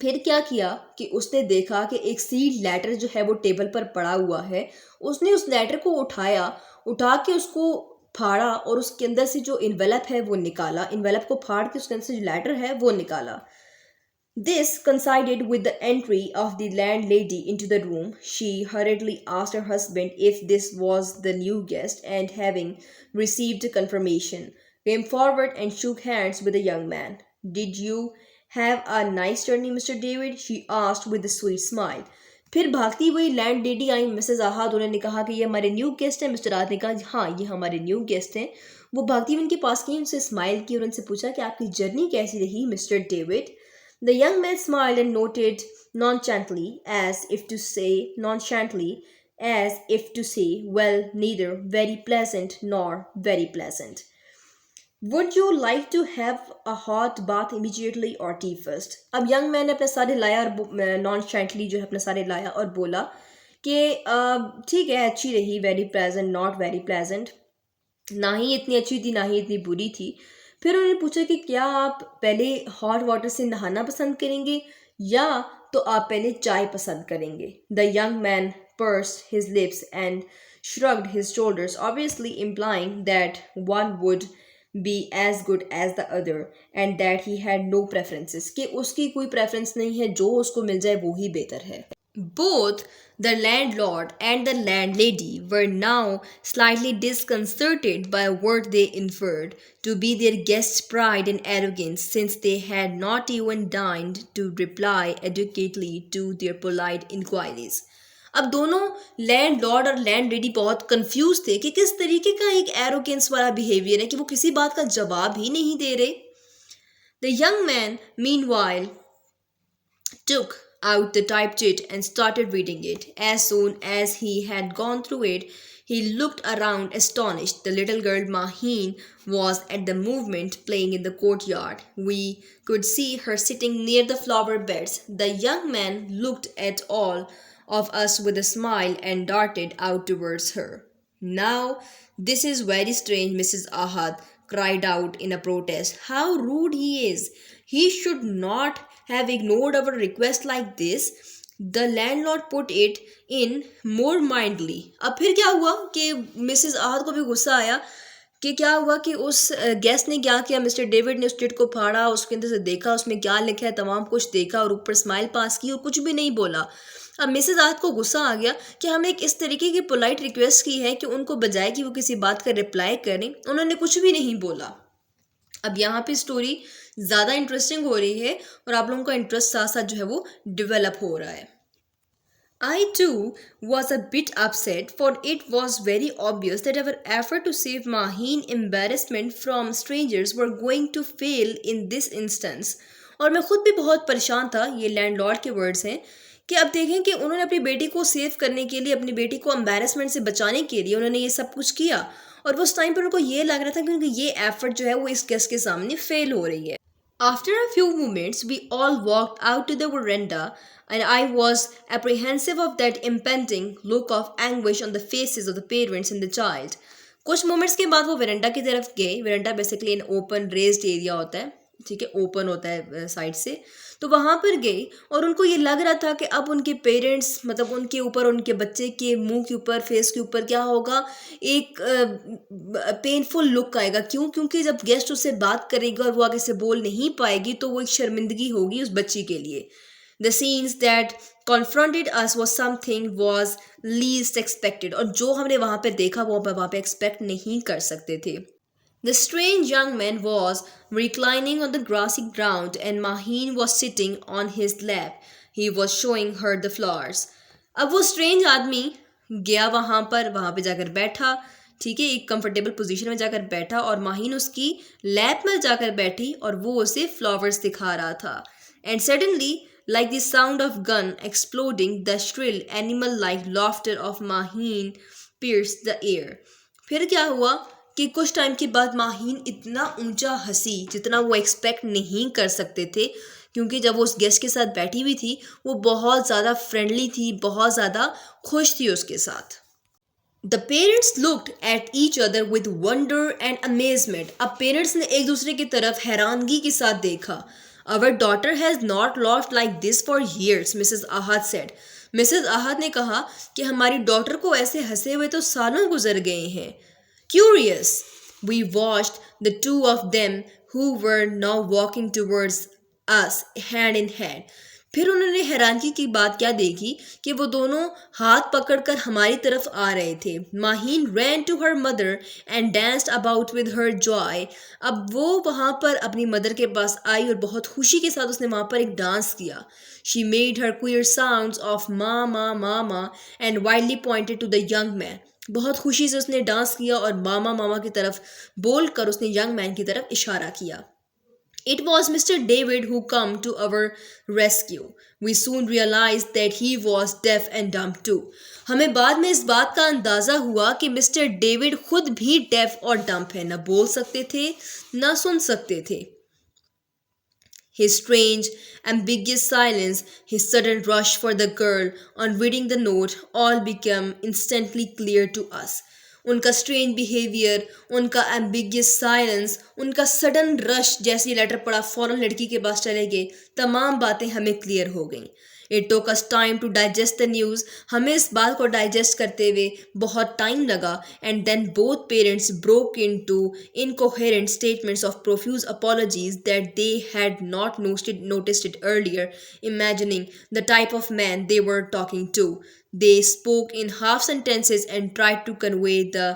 फिर क्या किया कि उसने देखा कि एक सील्ड लेटर जो है वो टेबल पर पड़ा हुआ है। उसने उस लेटर को उठा के उसको फाड़ा और उसके अंदर से जो इन्वेलप है वो निकाला। इन्वेलप को फाड़ के उसके अंदर से जो लेटर है वो निकाला। This coincided with the entry of the landlady into the room. She hurriedly asked her husband if this was the new guest, and having received confirmation, came forward and shook hands with the young man. Did you have a nice journey, Mr. David? She asked with a sweet smile. फिर भागती हुई land lady आई, Mrs Ahad. उन्होंने कहा कि ये हमारे new guest हैं। Mister Ahad ने कहा हाँ ये हमारे न्यू गेस्ट हैं। वो भागती हुई उनके पास गई, उनसे स्माइल की और उनसे पूछा कि आपकी जर्नी कैसी रही mister David. The young man smiled and nodded nonchalantly, as if to say, well, neither very pleasant nor very pleasant. Would you like to have a hot bath immediately or tea first? अब young man ने अपना sir हिलाया और nonchalantly जो है अपना sir हिलाया और बोला कि ठीक है, अच्छी रही, very pleasant, not very pleasant, ना ही इतनी अच्छी थी ना ही इतनी बुरी थी। फिर उन्होंने पूछा कि क्या आप पहले हॉट वाटर से नहाना पसंद करेंगे या तो आप पहले चाय पसंद करेंगे। The young man pursed his lips and shrugged his shoulders, obviously implying that one would be as good as the other and that he had no preferences, कि उसकी कोई preference नहीं है, जो उसको मिल जाए वो ही बेहतर है। Both the landlord and the landlady were now slightly disconcerted by a word they inferred to be their guest's pride and arrogance, since they had not even deigned to reply adequately to their polite inquiries. अब दोनों landlord और land lady बहुत confuse थे कि किस तरीके का एक एरोगेंस वाला बिहेवियर है कि वो किसी बात का जवाब ही नहीं दे रहे। The young man meanwhile took out the typed chit and started reading it. As soon as he had gone through it, he looked around astonished. The little girl Maheen was at the movement playing in the courtyard. We could see her sitting near the flower beds. The young man looked at all of us with a smile and darted out towards her. Now, this is very strange, Mrs. Ahad cried out in a protest. How rude he is! He should not have ignored our request like this. The landlord put it in more mildly. अब फिर क्या हुआ कि Mrs Ahad को भी गुस्सा आया कि क्या हुआ कि उस गेस्ट ने क्या किया। मिस्टर डेविड ने उस चिट को फाड़ा, उसके अंदर से देखा उसमें क्या लिखा है, तमाम कुछ देखा और ऊपर स्माइल पास की और कुछ भी नहीं बोला। अब मिसेस आहद को गुस्सा आ गया कि हमने एक इस तरीके की पोलाइट रिक्वेस्ट की है कि उनको बजाय कि वो किसी बात का रिप्लाई करें, उन्होंने कुछ भी नहीं बोला। अब यहाँ पे स्टोरी ज़्यादा इंटरेस्टिंग हो रही है और आप लोगों का इंटरेस्ट साथ साथ जो है वो डेवलप हो रहा है। I too was a bit upset, for it was very obvious that our effort to save Maheen embarrassment from strangers were going to fail in this instance. और मैं खुद भी बहुत परेशान था, ये लैंडलॉर्ड के वर्ड्स हैं, कि अब देखें कि उन्होंने अपनी बेटी को सेव करने के लिए, अपनी बेटी को एम्बेरसमेंट से बचाने के लिए उन्होंने ये सब कुछ किया और उस टाइम पर उनको ये लग रहा था कि उनकी ये एफर्ट जो है वो इस गेस्ट के सामने फेल हो रही है। After a few moments, we all walked out to the veranda, and I was apprehensive of that impending look of anguish on the faces of the parents and the child. कुछ moments के बाद वो veranda की तरफ गए। Veranda basically in open raised area होता है, ठीक है, ओपन होता है साइड से। तो वहाँ पर गए और उनको ये लग रहा था कि अब उनके पेरेंट्स मतलब उनके ऊपर, उनके बच्चे के मुंह के ऊपर, फेस के ऊपर क्या होगा, एक पेनफुल लुक आएगा। क्यों? क्योंकि जब गेस्ट उससे बात करेगा और वो आगे से बोल नहीं पाएगी तो वो एक शर्मिंदगी होगी उस बच्ची के लिए। The scenes that confronted us was something was least expected, और जो हमने वहाँ पे देखा वो वहाँ पे एक्सपेक्ट नहीं कर सकते थे। The strange young man was reclining on the grassy ground and Maheen was sitting on his lap. He was showing her the flowers. अब वो स्ट्रेंज आदमी गया वहाँ पे जाकर बैठा, ठीक है, एक कंफर्टेबल पोजीशन में जाकर बैठा और माहीन उसकी लैप में जाकर बैठी और वो उसे फ्लावर्स दिखा रहा था। And suddenly, like the sound of gun exploding, the shrill animal-like laughter of Maheen pierced the air. फिर क्या हुआ कि कुछ टाइम के बाद माहीन इतना ऊंचा हंसी जितना वो एक्सपेक्ट नहीं कर सकते थे, क्योंकि जब वो उस गेस्ट के साथ बैठी हुई थी वो बहुत ज़्यादा फ्रेंडली थी, बहुत ज़्यादा खुश थी उसके साथ। The parents looked at each other with wonder and amazement. अब पेरेंट्स ने एक दूसरे की तरफ हैरानगी के साथ देखा। Our daughter has not laughed like this for years, Mrs. Ahad said. Mrs. Ahad ने कहा कि हमारी डॉटर को ऐसे हंसे हुए तो सालों गुजर गए हैं। Curious, we watched the two of them who were now walking towards us hand in hand. फिर उन्होंने हैरानगी की बात क्या देखी कि वो दोनों हाथ पकड़कर हमारी तरफ आ रहे थे। Maheen ran to her mother and danced about with her joy. अब वो वहाँ पर अपनी मदर के पास आई और बहुत खुशी के साथ उसने वहाँ पर एक डांस किया। She made her queer sounds of mama mama and wildly pointed to the young man. बहुत खुशी से उसने डांस किया और मामा मामा की तरफ बोलकर उसने यंग मैन की तरफ इशारा किया। It was Mr. David who came to our rescue. We soon realized that he was deaf and dumb too. हमें बाद में इस बात का अंदाज़ा हुआ कि मिस्टर डेविड खुद भी डेफ और डम्प है, न बोल सकते थे न सुन सकते थे। His strange, ambiguous silence, his sudden rush for the girl on reading the note all became instantly clear to us. उनका स्ट्रेंज बिहेवियर, उनका एम्बिगियस साइलेंस, उनका सडन रश, जैसे ये लेटर पढ़ा फ़ौरन लड़की के पास चले गए, तमाम बातें हमें क्लियर हो गईं। It took us time to digest the news, हमें इस बात को डाइजेस्ट करते हुए बहुत टाइम लगा। And then both parents broke into incoherent statements of profuse apologies that they had not noticed it earlier, imagining the type of man they were talking to. They spoke in half sentences and tried to convey the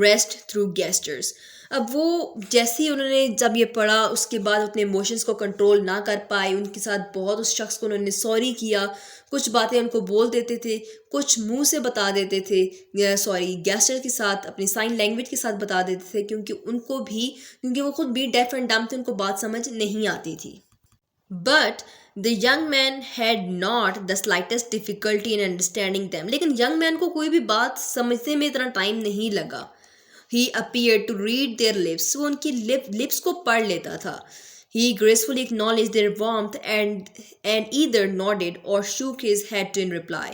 rest through gestures. अब वो जैसे ही उन्होंने जब ये पढ़ा उसके बाद अपने इमोशंस को कंट्रोल ना कर पाए, उनके साथ बहुत उस शख्स को उन्होंने सॉरी किया, कुछ बातें उनको बोल देते थे, कुछ मुंह से बता देते थे, सॉरी गेस्चर के साथ, अपनी साइन लैंग्वेज के साथ बता देते थे, क्योंकि वो खुद भी डेफ एंड डम्ब थे, उनको बात समझ नहीं आती थी। But the young man had not the slightest difficulty in understanding them. लेकिन young man को कोई भी बात समझने में इतना टाइम नहीं लगा। He appeared to read their lips. वो उनकी lips को पढ़ लेता था। He gracefully acknowledged their warmth and either nodded or shook his head in reply.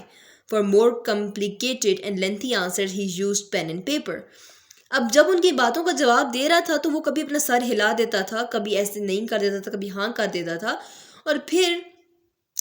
For more complicated and lengthy answers, he used pen and paper. अब जब उनकी बातों का जवाब दे रहा था तो वो कभी अपना सर हिला देता था, कभी ऐसे नहीं कर देता था, कभी हाँ कर देता था। और फिर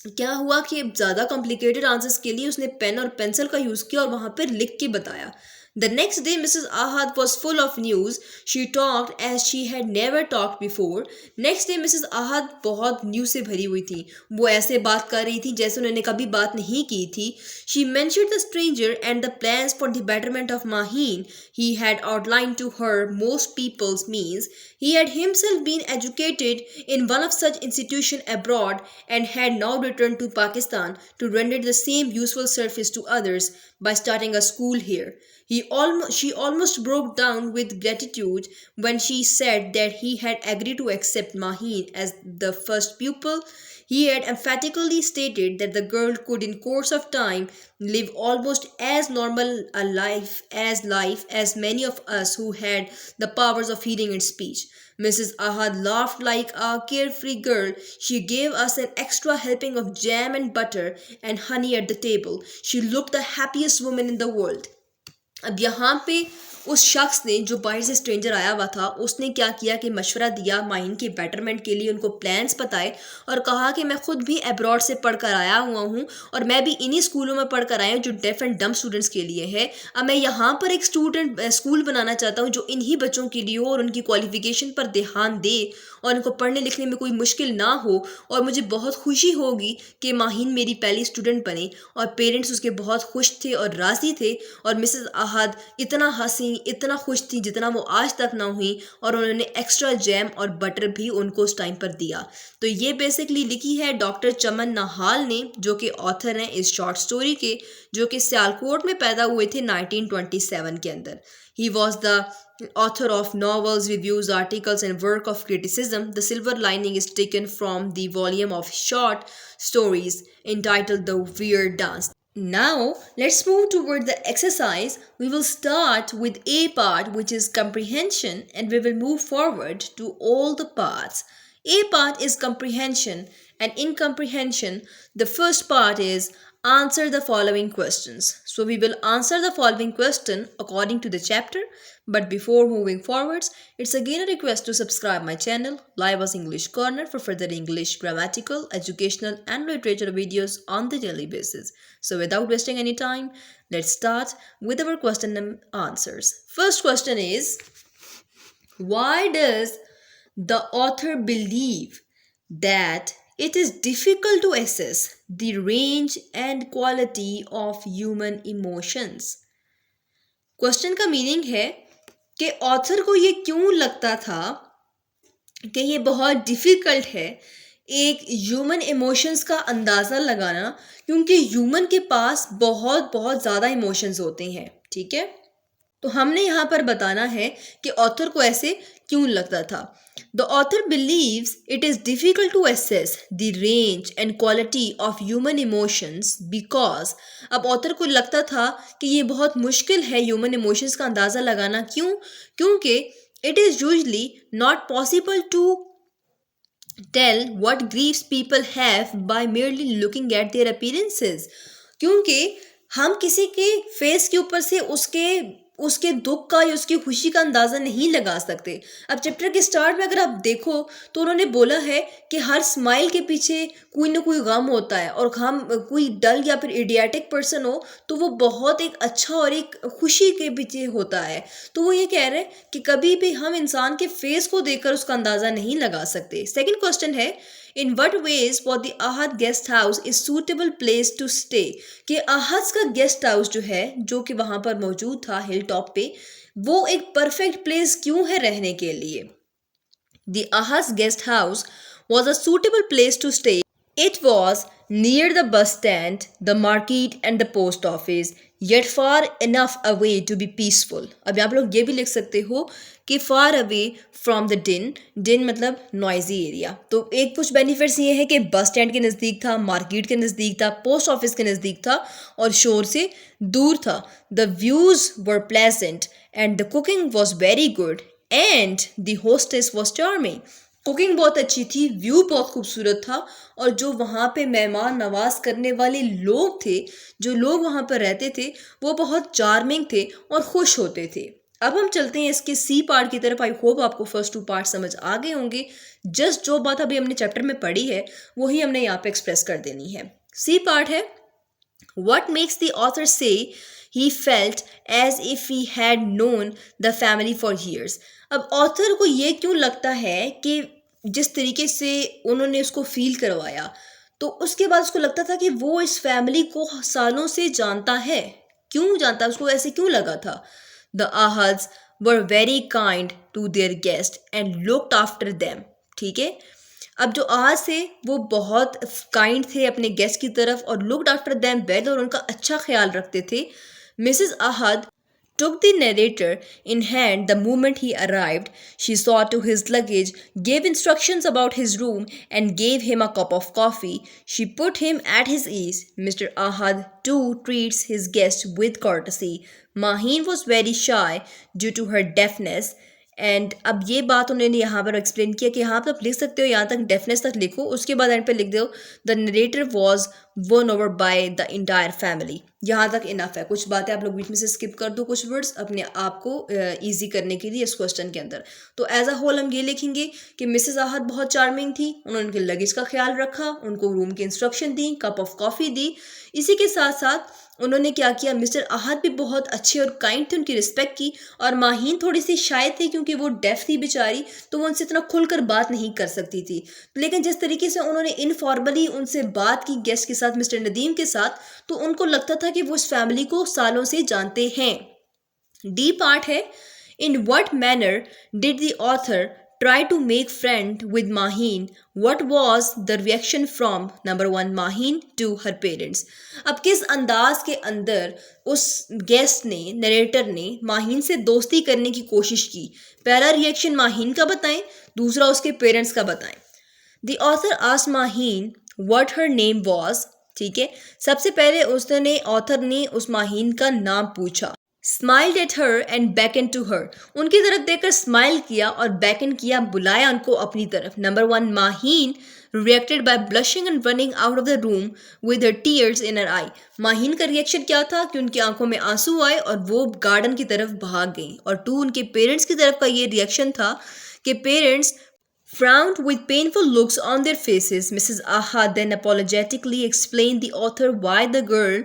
क्या हुआ कि ज़्यादा कॉम्प्लिकेटेड आंसर्स के लिए उसने पेन और पेंसिल का यूज़ किया और वहाँ पर लिख के बताया। The next day, Mrs. Ahad was full of news. She talked as she had never talked before. Next day, Mrs. Ahad बहुत न्यूज़ से भरी हुई थी। वो ऐसे बात कर रही थी जैसे उन्होंने कभी बात नहीं की थी। She mentioned the stranger and the plans for the betterment of Maheen. He had outlined to her most people's means. He had himself been educated in one of such institutions abroad and had now returned to Pakistan to render the same useful service to others by starting a school here. She almost broke down with gratitude when she said that he had agreed to accept Maheen as the first pupil. He had emphatically stated that the girl could in course of time live almost as normal a life as many of us who had the powers of hearing and speech. Mrs. Ahad laughed like a carefree girl. She gave us an extra helping of jam and butter and honey at the table. She looked the happiest woman in the world. अब यहाँ पे उस शख्स ने जो बाहर से stranger आया हुआ था उसने क्या किया कि मशवरा दिया माहिन के बेटरमेंट के लिए, उनको प्लान्स बताए और कहा कि मैं खुद भी अब्रॉड से पढ़ कर आया हुआ हूँ और मैं भी इन्हीं स्कूलों में पढ़ कर आया हूँ जो डेफ एंड डम्ब स्टूडेंट्स के लिए है। अब मैं यहाँ पर एक स्कूल बनाना चाहता हूँ जो इन्हीं बच्चों के लिए हो और उनकी क्वालिफिकेशन पर ध्यान दे और उनको पढ़ने लिखने में कोई मुश्किल ना हो, और मुझे बहुत खुशी होगी कि माहिन मेरी पहली स्टूडेंट बने। और पेरेंट्स उसके बहुत खुश थे और राज़ी थे और मिसेस अहद इतना हंसी इतना खुश थी जितना वो आज तक ना हुई, और उन्होंने एक्स्ट्रा जैम और बटर भी उनको उस टाइम पर दिया। तो ये बेसिकली लिखी है डॉक्टर चमन नाहाल ने, जो कि ऑथर हैं इस शॉर्ट स्टोरी के, जो कि सियालकोट में पैदा हुए थे 1927 के अंदर। He was the author of novels, reviews, articles, and work of criticism. The silver lining is taken from the volume of short stories entitled The Weird Dance. Now, let's move toward the exercise. We will start with A part, which is comprehension, and we will move forward to all the parts. A part is comprehension, and in comprehension, the first part is answer the following questions. So we will answer the following question according to the chapter. But before moving forwards, it's again a request to subscribe my channel, Liva's English Corner, for further English, grammatical, educational, and literature videos on the daily basis. So without wasting any time, let's start with our question and answers. First question is, why does the author believe that it is difficult to assess the range and quality of human emotions? Question का meaning है कि author को ये क्यों लगता था कि ये बहुत डिफ़िकल्ट है एक ह्यूमन इमोशंस का अंदाज़ा लगाना, क्योंकि ह्यूमन के पास बहुत बहुत ज़्यादा इमोशंस होते हैं। ठीक है, तो हमने यहाँ पर बताना है कि ऑथर को ऐसे क्यों लगता था। The author believes it is difficult to assess the range and quality of human emotions because, अब ऑथर को लगता था कि ये बहुत मुश्किल है ह्यूमन इमोशंस का अंदाज़ा लगाना। क्यों? क्योंकि it is usually not possible to tell what griefs people have by merely looking at their appearances। क्योंकि हम किसी के फेस के ऊपर से उसके दुख का या उसकी खुशी का अंदाज़ा नहीं लगा सकते। अब चैप्टर के स्टार्ट में अगर आप देखो तो उन्होंने बोला है कि हर स्माइल के पीछे कोई ना कोई गम होता है, और हम कोई डल या फिर इडियाटिक पर्सन हो तो वो बहुत एक अच्छा और एक खुशी के पीछे होता है। तो वो ये कह रहे हैं कि कभी भी हम इंसान के फेस को देखकर उसका अंदाज़ा नहीं लगा सकते। सेकेंड क्वेश्चन है, in what ways for the Ahad guest house is suitable place to stay, कि अहद का गेस्ट हाउस जो है, जो कि वहाँ पर मौजूद था हिल टॉप पे, वो एक परफेक्ट प्लेस क्यों है रहने के लिए। The Ahad guest house was a suitable place to stay. It was near the bus stand, the market and the post office, yet far enough away to be peaceful। अब आप लोग ये भी लिख सकते हो कि far away from the din मतलब noisy area। तो एक कुछ बेनिफिट्स ये है कि बस स्टैंड के नज़दीक था, मार्केट के नज़दीक था, पोस्ट ऑफिस के नज़दीक था और शोर से दूर था। The views were pleasant and the cooking was very good and the hostess was charming। Cooking बहुत अच्छी थी, व्यू बहुत खूबसूरत था, और जो वहाँ पे मेहमान नवाज करने वाले लोग थे, जो लोग वहाँ पर रहते थे, वो बहुत चार्मिंग थे और खुश होते थे। अब हम चलते हैं इसके सी पार्ट की तरफ। आई होप आपको फर्स्ट टू पार्ट समझ आ गए होंगे। जस्ट जो बात अभी हमने चैप्टर में पढ़ी है वही हमने यहाँ पे एक्सप्रेस कर देनी है। सी पार्ट है, व्हाट मेक्स द ऑथर से he felt as if he had known the family for years। अब ऑथर को ये क्यों लगता है कि जिस तरीके से उन्होंने उसको फील करवाया, तो उसके बाद उसको लगता था कि वो इस फैमिली को सालों से जानता है। क्यों जानता, उसको ऐसे क्यों लगा था। The Ahads were very kind to their guest and looked after them. ठीक है, अब जो आज थे वो बहुत काइंड थे अपने गेस्ट की तरफ और लुक्ड आफ्टर देम वेल, और उनका अच्छा ख्याल रखते थे। Mrs. Ahad took the narrator in hand the moment he arrived. She saw to his luggage, gave instructions about his room, and gave him a cup of coffee. She put him at his ease. Mr. Ahad too treats his guest with courtesy. Maheen was very shy due to her deafness and अब ये बात उन्होंने यहाँ पर explain किया कि यहाँ पर आप लिख सकते हो, यहाँ तक डेफनेस तक लिखो, उसके बाद एंड पे लिख दो the narrator was one over by the entire family. यहाँ तक इनफ है। कुछ बातें आप लोग बीच में से स्किप कर दो, कुछ वर्ड्स अपने आप को ईजी करने के लिए इस क्वेश्चन के अंदर। तो एज अ होल हम ये लिखेंगे कि मिसेस आहद बहुत चार्मिंग थी, उन्होंने उनके लगेज का ख्याल रखा, उनको रूम की इंस्ट्रक्शन दी, कप ऑफ कॉफ़ी दी। इसी के साथ साथ उन्होंने क्या किया, मिस्टर आहद भी बहुत अच्छे और काइंड थे, उनकी रिस्पेक्ट की। और माहीन थोड़ी सी शायद थी क्योंकि वो डेफ थी बेचारी, तो वो उनसे इतना खुलकर बात नहीं कर सकती थी। लेकिन जिस तरीके से उन्होंने इनफॉर्मली उनसे बात की गेस्ट के साथ, मिस्टर नदीम के साथ, तो उनको लगता था कि वो इस फैमिली को सालों से जानते हैं। डी पार्ट है, in what manner did the author try to make friend with Maheen? What was the reaction from number 1 Maheen to her parents? अब किस अंदाज के अंदर उस गेस्ट ने, नरेटर ने माहीन से दोस्ती करने की कोशिश की? पहला रिएक्शन माहीन का बताएं, दूसरा उसके पेरेंट्स का बताएं। The author asked Maheen what her name was. ठीक है, सबसे पहले उसने ऑथर ने उस माहीन का नाम पूछा। Smiled at her and beckoned to her, उनकी तरफ देखकर स्माइल किया और beckon किया, बुलाया उनको अपनी तरफ। Number 1 Maheen reacted by blushing and running out of the room with her tears in her eye. Maheen का रिएक्शन क्या था कि उनकी आंखों में आंसू आए और वो गार्डन की तरफ भाग गई। और 2 उनके पेरेंट्स की तरफ का ये रिएक्शन था कि parents frowned with painful looks on their faces. Mrs. Ahad then apologetically explained the author why the girl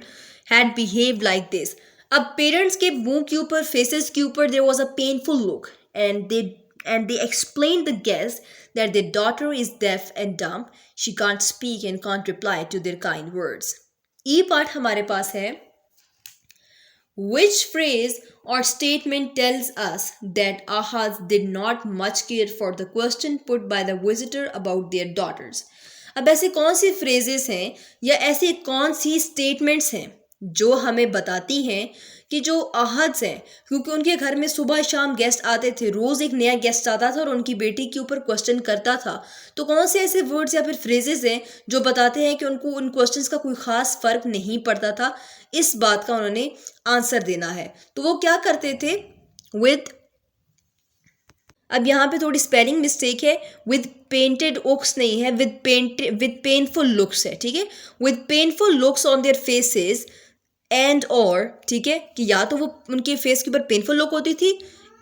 had behaved like this. अब पेरेंट्स के मुंह के ऊपर, फेसेस के ऊपर there was a painful look and they explained the guest that their daughter is deaf and dumb, she can't speak and can't reply to their kind words. E part हमारे पास है, which phrase or statement tells us that Ahad did not much care for the question put by the visitor about their daughters? अब ऐसी कौन सी phrases हैं या ऐसी कौन सी स्टेटमेंट्स हैं जो हमें बताती हैं कि जो आहद हैं, क्योंकि उनके घर में सुबह शाम गेस्ट आते थे, रोज़ एक नया गेस्ट आता था और उनकी बेटी के ऊपर क्वेश्चन करता था, तो कौन से ऐसे वर्ड्स या फिर फ्रेजेस हैं जो बताते हैं कि उनको उन क्वेश्चंस का कोई ख़ास फ़र्क नहीं पड़ता था? इस बात का उन्होंने आंसर देना है। तो वो क्या करते थे, विद, अब यहाँ पे थोड़ी स्पेलिंग मिस्टेक है, विद पेंटेड ओक्स नहीं है, विद पेनफुल लुक्स है। ठीक है, with painful looks on their faces and और, ठीक है, कि या तो वो उनके फेस के ऊपर पेनफुल लुक होती थी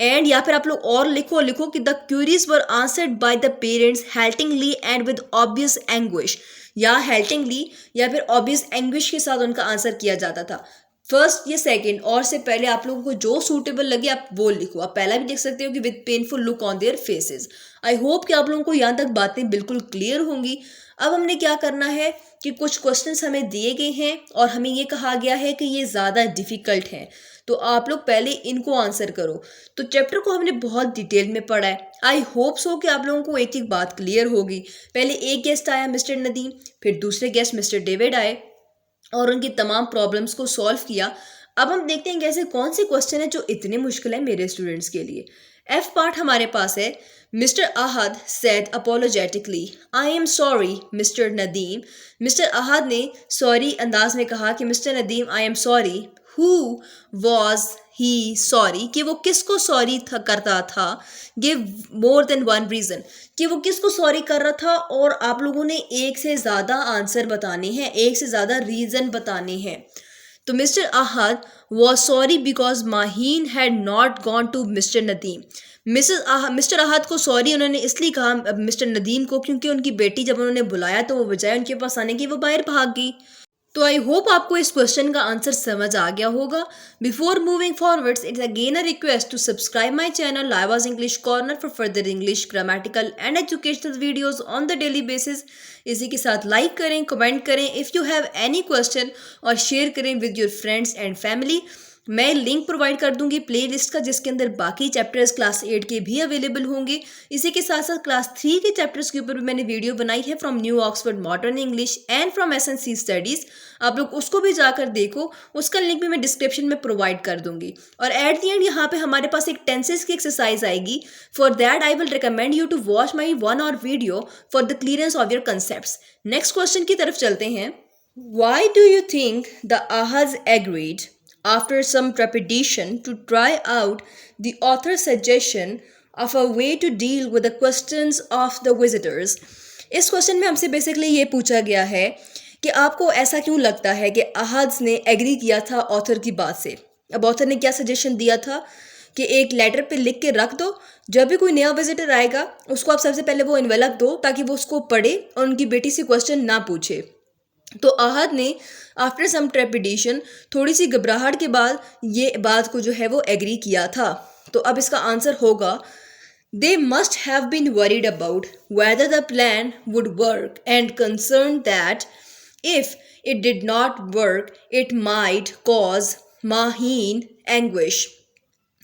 एंड, या फिर आप लोग और लिखो कि the queries were answered by the parents haltingly and with obvious anguish, या हेल्टिंगली या फिर ऑब्वियस एंग्विश के साथ उनका आंसर किया जाता था। फर्स्ट या सेकंड और से पहले आप लोगों को जो सूटेबल लगे आप वो लिखो। आप पहला भी लिख सकते हो कि with painful look on their faces. I hope कि आप लोगों को यहाँ तक बातें बिल्कुल क्लियर होंगी। अब हमने क्या करना है कि कुछ क्वेश्चंस हमें दिए गए हैं और हमें ये कहा गया है कि ये ज़्यादा डिफ़िकल्ट हैं, तो आप लोग पहले इनको आंसर करो। तो चैप्टर को हमने बहुत डिटेल में पढ़ा है। आई होप सो कि आप लोगों को एक एक बात क्लियर होगी। पहले एक गेस्ट आया मिस्टर नदीम, फिर दूसरे गेस्ट मिस्टर डेविड आए और उनकी तमाम प्रॉब्लम्स को सॉल्व किया। अब हम देखते हैं कि ऐसे कौन से क्वेश्चन है जो इतने मुश्किल है मेरे स्टूडेंट्स के लिए। एफ पार्ट हमारे पास है, Mister Ahad said apologetically I am sorry Mister Nadeem. Mister Ahad ने सॉरी अंदाज में कहा कि Mister Nadeem I am sorry. Who was he sorry, कि वो किसको सॉरी करता था। Give more than one reason, कि वो किसको सॉरी कर रहा था, और आप लोगों ने एक से ज़्यादा आंसर बताने हैं, एक से ज़्यादा रीज़न बताने हैं। तो mister Ahad was sorry because Maheen had not gone to mister Nadeem. Mister Ahad को सॉरी उन्होंने इसलिए कहा मिस्टर नदीम को, क्योंकि उनकी बेटी जब उन्होंने बुलाया तो वो बजाय उनके पास आने की वो बाहर भाग गई। तो आई होप आपको इस क्वेश्चन का आंसर समझ आ गया होगा। Before moving forwards, it's again a request to subscribe my channel Laiba's English corner for further English grammatical and educational videos on the daily basis. इसी के साथ लाइक करें, कमेंट करें if you have any question, और share करें with your friends and family. मैं link provide कर दूंगी प्लेलिस्ट का, जिसके अंदर बाकी चैप्टर्स क्लास 8 के भी अवेलेबल होंगे। इसी के साथ साथ क्लास 3 के चैप्टर्स के ऊपर भी मैंने वीडियो बनाई है, from new Oxford modern English and from SNC studies. आप लोग उसको भी जाकर देखो, उसका लिंक भी मैं डिस्क्रिप्शन में प्रोवाइड कर दूंगी। और एट द एंड यहाँ पे हमारे पास एक टेंसेस की एक्सरसाइज आएगी। For that I will recommend you to watch my 1 hour video for the clearance of your concept. Next question की तरफ चलते हैं। Why do you think the Ahads agreed after some trepidation to try out the author's suggestion of a way to deal with the questions of the visitors. इस question में हमसे basically ये पूछा गया है कि आपको ऐसा क्यों लगता है कि अहाद ने एग्री किया था ऑथर की बात से। अब ऑथर ने क्या सजेशन दिया था कि एक लेटर पे लिख के रख दो, जब भी कोई नया विजिटर आएगा उसको आप सबसे पहले वो इन्वेलप दो ताकि वो उसको पढ़े और उनकी बेटी से क्वेश्चन ना पूछे। तो अहाद ने आफ्टर सम ट्रेपिडेशन, थोड़ी सी घबराहट के बाद ये बात को जो है वो एग्री किया था। तो अब इसका आंसर होगा they must have been worried about whether the plan would work and concerned that if it did not work it might cause Maheen anguish।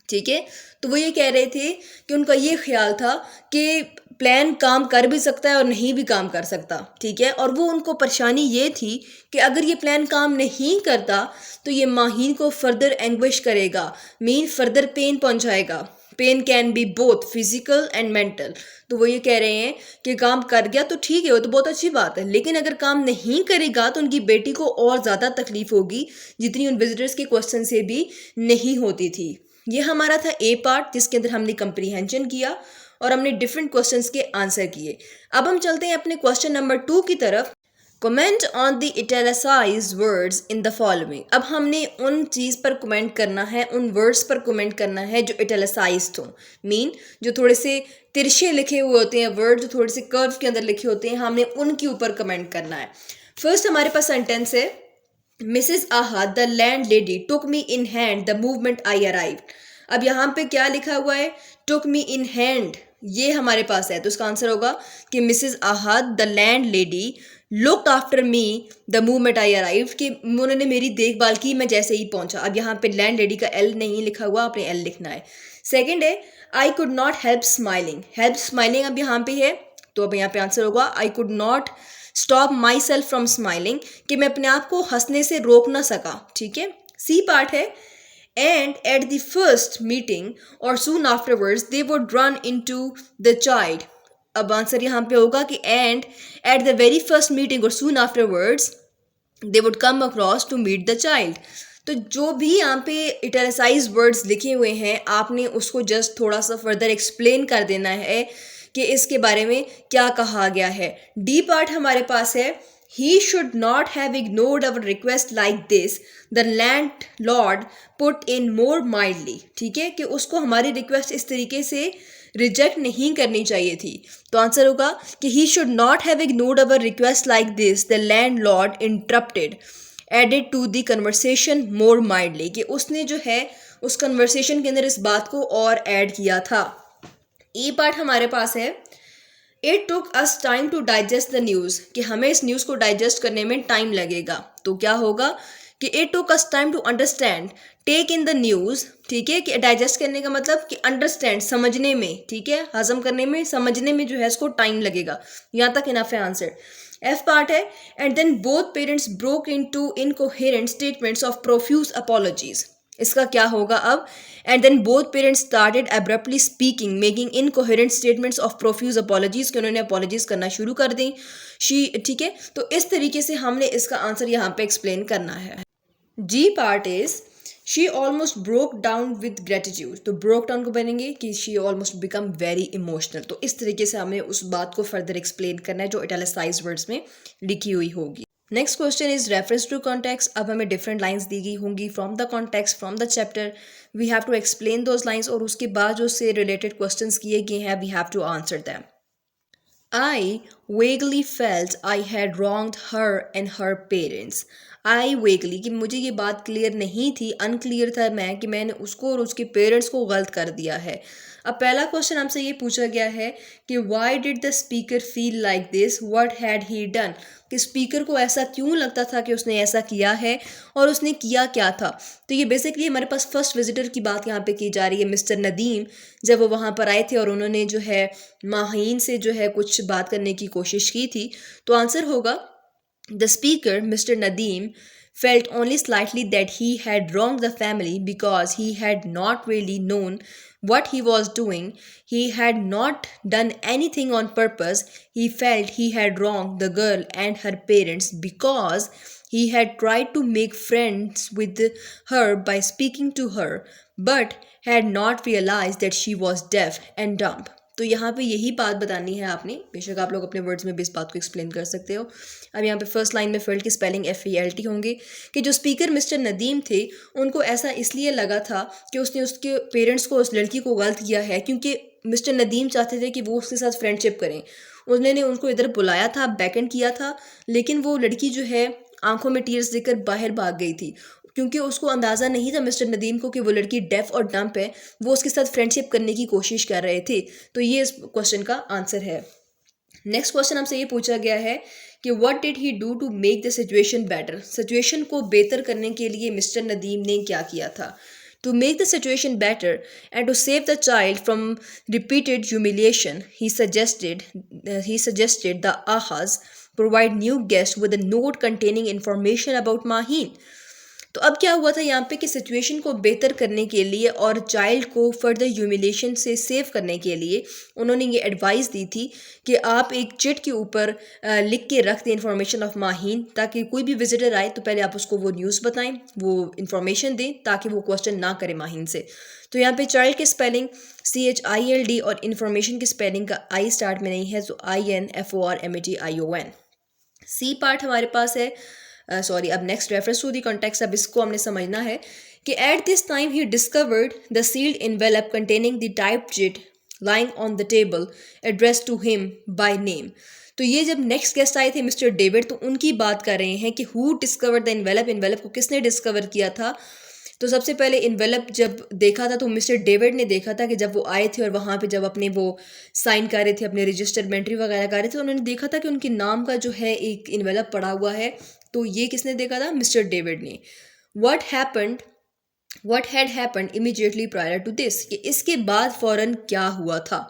ठीक है, तो वो ये कह रहे थे कि उनका ये ख्याल था कि प्लान काम कर भी सकता है और नहीं भी काम कर सकता। ठीक है, और वो उनको परेशानी ये थी कि अगर ये प्लान काम नहीं करता तो ये माहीन को फर्दर एंग्विश करेगा, मीन फर्दर पेन पहुंचाएगा। Pain can be both physical and mental. तो वो ये कह रहे हैं कि काम कर गया तो ठीक है, वो तो बहुत अच्छी बात है, लेकिन अगर काम नहीं करेगा तो उनकी बेटी को और ज़्यादा तकलीफ होगी जितनी उन विजिटर्स के क्वेश्चन से भी नहीं होती थी। ये हमारा था ए पार्ट, जिसके अंदर हमने कंप्रीहेंशन किया और हमने डिफरेंट क्वेश्चंस के आंसर किए। अब हम चलते हैं अपने क्वेश्चन नंबर 2 की तरफ। Comment on the italicised words in the following. अब हमने उन चीज़ पर कमेंट करना है, उन वर्ड्स पर कमेंट करना है जो इटैलिसाइज्ड हो, मीन जो थोड़े से तिरछे लिखे हुए होते हैं, वर्ड जो थोड़े से कर्व के अंदर लिखे होते हैं, हमने उनके ऊपर कमेंट करना है। फर्स्ट हमारे पास सेंटेंस है Mrs. Ahad, the landlady, took me in hand the moment I arrived। अब यहाँ पे क्या लिखा हुआ है? took me in hand, ये हमारे पास है, तो इसका आंसर होगा कि Mrs Ahad the land lady looked after me the moment I arrived, कि उन्होंने मेरी देखभाल की मैं जैसे ही पहुंचा। अब यहाँ पे लैंड लेडी का एल नहीं लिखा हुआ, आपने एल लिखना है। सेकंड है I could not help smiling. Help smiling अब यहाँ पे है, तो अब यहाँ पे आंसर होगा I could not stop my self from smiling, कि मैं अपने आप को हंसने से रोक ना सका। ठीक है, सी पार्ट है and at the first meeting और soon afterwards they would run into the child. अब आंसर यहाँ पे होगा कि and at the very first meeting और soon afterwards they would come across to meet the child. तो जो भी यहाँ पे इटैलिसाइज्ड वर्ड्स लिखे हुए हैं आपने उसको जस्ट थोड़ा सा फर्दर एक्सप्लेन कर देना है कि इसके बारे में क्या कहा गया है। डी पार्ट हमारे पास है he should not have ignored our request like this, the landlord put in more mildly। ठीक है, कि उसको हमारी रिक्वेस्ट इस तरीके से रिजेक्ट नहीं करनी चाहिए थी। तो आंसर होगा कि he should not have ignored our request like this, the landlord interrupted added to the conversation more mildly, कि उसने जो है उस कन्वर्सेशन के अंदर इस बात को और ऐड किया था। ई पार्ट हमारे पास है it took us time to digest the news, कि हमें इस न्यूज़ को डाइजेस्ट करने में टाइम लगेगा। तो क्या होगा कि it took us time to understand take in the news. ठीक है, कि डाइजेस्ट करने का मतलब कि अंडरस्टैंड समझने में, ठीक है, हजम करने में, समझने में जो है इसको टाइम लगेगा। यहाँ तक इनफ है आंसर। एफ पार्ट है and then both parents broke into incoherent statements of profuse apologies. इसका क्या होगा अब? And then both parents started abruptly speaking making incoherent statements of profuse apologies, कि उन्होंने अपॉलॉजीज करना शुरू कर दी। ठीक है, तो इस तरीके से हमने इसका आंसर यहाँ पे एक्सप्लेन करना है। G part is she almost broke down with gratitude. तो ब्रोक डाउन को बनेंगे कि she almost become very emotional. तो इस तरीके से हमें उस बात को फर्दर एक्सप्लेन करना है जो इटैलिसाइज्ड वर्ड्स में लिखी हुई होगी। Next question is reference to context. अब हमें डिफरेंट लाइंस दी गई होंगी from the context from the chapter, we have to explain those lines, और उसके बाद जो उससे रिलेटेड क्वेश्चंस किए गए हैं we have to answer them. I vaguely felt I had wronged her and her parents। I vaguely, कि मुझे ये बात क्लियर नहीं थी, अनक्लियर था मैं कि मैंने उसको और उसके पेरेंट्स को गलत कर दिया है। अब पहला क्वेश्चन हमसे ये पूछा गया है कि why did the speaker feel like this, what had he done, कि स्पीकर को ऐसा क्यों लगता था कि उसने ऐसा किया है और उसने किया क्या था। तो ये बेसिकली हमारे पास फर्स्ट विजिटर की बात यहाँ पे की जा रही है, मिस्टर नदीम, जब वो वहाँ पर आए थे और उन्होंने जो है माहीन से जो है कुछ बात करने की कोशिश की थी। तो आंसर होगा the speaker mister Nadeem felt only slightly that he had wronged the family because he had not really known what he was doing. He had not done anything on purpose. He felt he had wronged the girl and her parents because he had tried to make friends with her by speaking to her, but had not realise that she was deaf and dumb. तो यहाँ पे यही बात बतानी है आपने, बेशक आप लोग अपने वर्ड्स में भी इस बात को एक्सप्लेन कर सकते हो। अब यहाँ पे फर्स्ट लाइन में फेल्ट की स्पेलिंग FELT होंगे कि जो स्पीकर मिस्टर नदीम थे उनको ऐसा इसलिए लगा था कि उसने उसके पेरेंट्स को उस लड़की को गलत किया है क्योंकि मिस्टर नदीम चाहते थे कि वो उसके साथ फ्रेंडशिप करें। उन्होंने उनको इधर बुलाया था, बैकएंड किया था, लेकिन वो लड़की जो है आंखों में टीयर्स देकर बाहर भाग गई थी क्योंकि उसको अंदाज़ा नहीं था मिस्टर नदीम को कि वो लड़की डेफ और डम्प है। वो उसके साथ फ्रेंडशिप करने की कोशिश कर रहे थे। तो ये इस क्वेश्चन का आंसर है। नेक्स्ट क्वेश्चन हमसे ये पूछा गया है कि what did he do to make the situation better. Situation को बेहतर करने के लिए मिस्टर नदीम ने क्या किया था। To make the situation better and to save the child from repeated humiliation, he suggested the Ahas provide new guests with a note containing information about Maheen. तो अब क्या हुआ था यहाँ पे कि सिचुएशन को बेहतर करने के लिए और चाइल्ड को फर्दर ह्यूमिलेशन से सेव करने के लिए उन्होंने ये एडवाइस दी थी कि आप एक चिट के ऊपर लिख के रख दें इन्फॉर्मेशन ऑफ माहीन, ताकि कोई भी विजिटर आए तो पहले आप उसको वो न्यूज़ बताएं, वो इन्फॉर्मेशन दें ताकि वो क्वेश्चन ना करे माहीन से। तो यहाँ पे चाइल्ड की स्पेलिंग CHILD और इन्फॉर्मेशन की स्पेलिंग का I स्टार्ट में नहीं है, तो INFORMATION। सी पार्ट हमारे पास है अब next reference to the context. अब इसको हमने समझना है कि at this time he discovered the sealed envelope containing the typed chit lying on the table address to him by name. तो ये जब नेक्स्ट गेस्ट आए थे मिस्टर डेविड, तो उनकी बात कर रहे हैं कि who discovered the envelope, envelope को किसने डिस्कवर किया था। तो सबसे पहले इनवेलप जब देखा था तो मिस्टर डेविड ने देखा था कि जब वो आए थे और वहाँ पे जब अपने वो साइन कर रहे थे, अपने रजिस्टर में एंट्री वगैरह कर रहे थे, उन्होंने देखा था कि उनके नाम का जो है एक इनवेलप पड़ा हुआ है। तो ये किसने देखा था, मिस्टर डेविड ने। What had happened immediately prior to this, कि इसके बाद फौरन क्या हुआ था।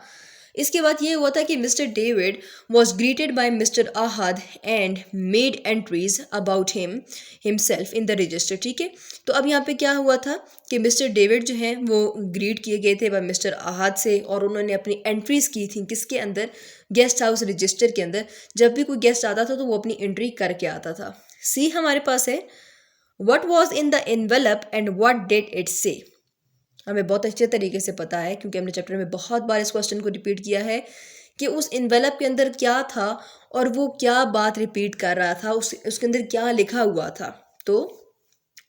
इसके बाद ये हुआ था कि mister David was greeted by mister Ahad and made entries about himself in the register. ठीक है, तो अब यहाँ पे क्या हुआ था कि मिस्टर डेविड जो हैं वो ग्रीट किए गए थे बाय मिस्टर आहद से, और उन्होंने अपनी एंट्रीज की थी किसके अंदर, गेस्ट हाउस रजिस्टर के अंदर। जब भी कोई गेस्ट आता था तो वो अपनी एंट्री करके आता था। सी हमारे पास है what was in the envelope and what did it से। हमें बहुत अच्छे तरीके से पता है क्योंकि हमने चैप्टर में बहुत बार इस क्वेश्चन को रिपीट किया है कि उस इन्वेलप के अंदर क्या था और वो क्या बात रिपीट कर रहा था, उसके अंदर क्या लिखा हुआ था। तो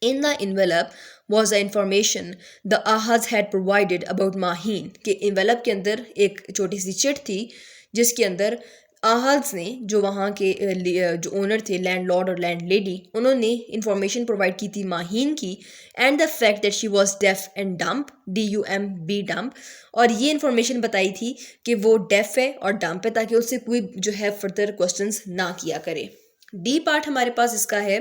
in the envelope was the information the Ahaz had provided about Maheen, कि इन्वेलप के अंदर एक छोटी सी चिट थी जिसके अंदर आहाज ने, जो वहाँ के जो ओनर थे, लैंडलॉर्ड और लैंड लेडी, उन्होंने इंफॉर्मेशन प्रोवाइड की थी माहीन की, and the fact that she was deaf and dumb, DUMB dumb, और ये इन्फॉर्मेशन बताई थी कि वो डेफ है और डम्प है ताकि उससे कोई जो है फर्दर क्वेश्चंस ना किया करे। डी पार्ट हमारे पास इसका है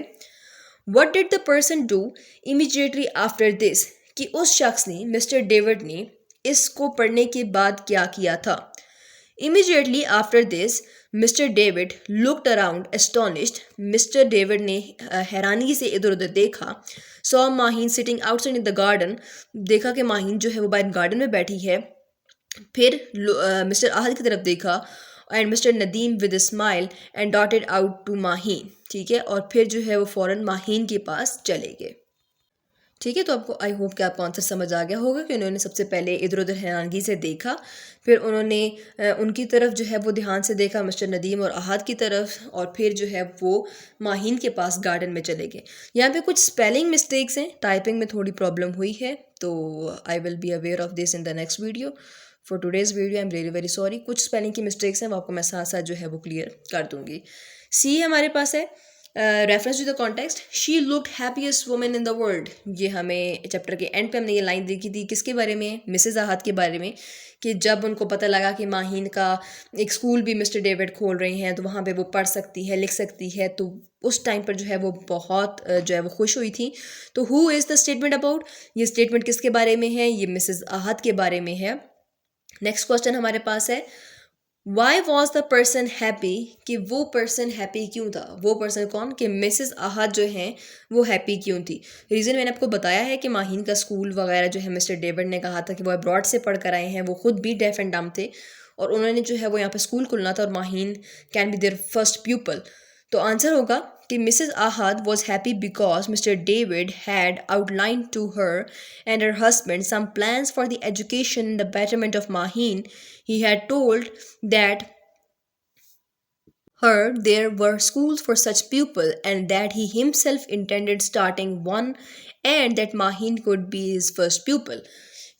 what did the person do immediately after this, कि उस शख्स ने, मिस्टर डेविड ने, इसको पढ़ने के बाद क्या किया था। Immediately after this, Mr. David looked around astonished. Mr. David ने हैरानी से इधर उधर देखा। Saw Maheen sitting outside in the garden. देखा कि माहीन जो है वो बाहर गार्डन में बैठी है। फिर मिस्टर आहद की तरफ देखा and mister Nadeem with a smile and darted out to Maheen. ठीक है, और फिर जो है वो फ़ौरन माहीन के पास चले गए। ठीक है, तो आपको आई होप कि आपको आंसर समझ आ गया होगा कि उन्होंने सबसे पहले इधर उधर हैरानगी से देखा, फिर उन्होंने उनकी तरफ जो है वो ध्यान से देखा, मिस्टर नदीम और आहद की तरफ, और फिर जो है वो माहीन के पास गार्डन में चले गए। यहाँ पे कुछ स्पेलिंग मिस्टेक्स हैं, टाइपिंग में थोड़ी प्रॉब्लम हुई है, तो I will be aware of this in the next video. For today's video I am really very sorry. कुछ स्पेलिंग की मिस्टेक्स हैं, वो आपको मैं साथ साथ जो है वो क्लियर कर दूँगी। सी हमारे पास है reference to the context, she looked happiest women in the world. ये हमें चैप्टर के एंड पे हमने ये लाइन देखी थी, किसके बारे में, मिसेस आहद के बारे में, कि जब उनको पता लगा कि माहीन का एक स्कूल भी मिस्टर डेविड खोल रहे हैं तो वहाँ पे वो पढ़ सकती है, लिख सकती है, तो उस टाइम पर जो है वो बहुत जो है वो खुश हुई थी। तो who is the statement about, ये स्टेटमेंट किसके बारे में है, ये मिसेस आहद के बारे में है। नेक्स्ट क्वेश्चन हमारे पास है why was the person happy, कि वो पर्सन हैप्पी क्यों था। वो पर्सन कौन, कि मिसेस आहद जो हैं वो हैप्पी क्यों थी। रीज़न मैंने आपको बताया है कि माहीन का स्कूल वगैरह जो है मिस्टर डेविड ने कहा था कि वो अब्रॉड से पढ़ कर आए हैं, वो खुद भी डेफ एंड डम्ब थे, और उन्होंने जो है वो यहाँ पे स्कूल खुलना था और Maheen can be there first pupil. तो आंसर होगा कि Mrs Ahad was happy because Mr. David had outlined to her and her husband some plans for the education and the betterment of Maheen. He had told that her there were schools for such pupil and that he himself intended starting one and that Maheen could be his first pupil.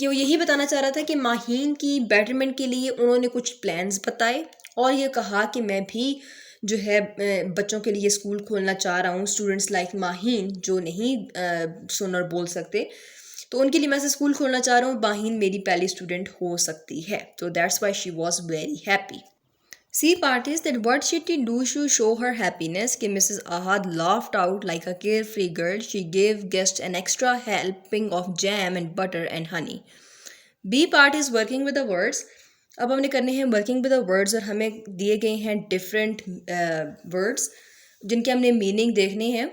कि वो यही बताना चाह रहा था कि माहीन की betterment के लिए उन्होंने कुछ प्लान्स बताए और ये कहा कि मैं भी जो है बच्चों के लिए स्कूल खोलना चाह रहा हूँ, स्टूडेंट्स लाइक माहीन जो नहीं सुन और बोल सकते, तो उनके लिए मैं ऐसे स्कूल खोलना चाह रहा हूँ, माहीन मेरी पहली स्टूडेंट हो सकती है. तो that's why she was very happy. C part is that what she did do to show her happiness कि Mrs. Ahad laughed out like a carefree girl. She gave guests an extra helping of jam and butter and honey. B part is working with the words. अब हमने करने हैं working with the words और हमें दिए गए हैं different words जिनके हमने meaning देखने हैं.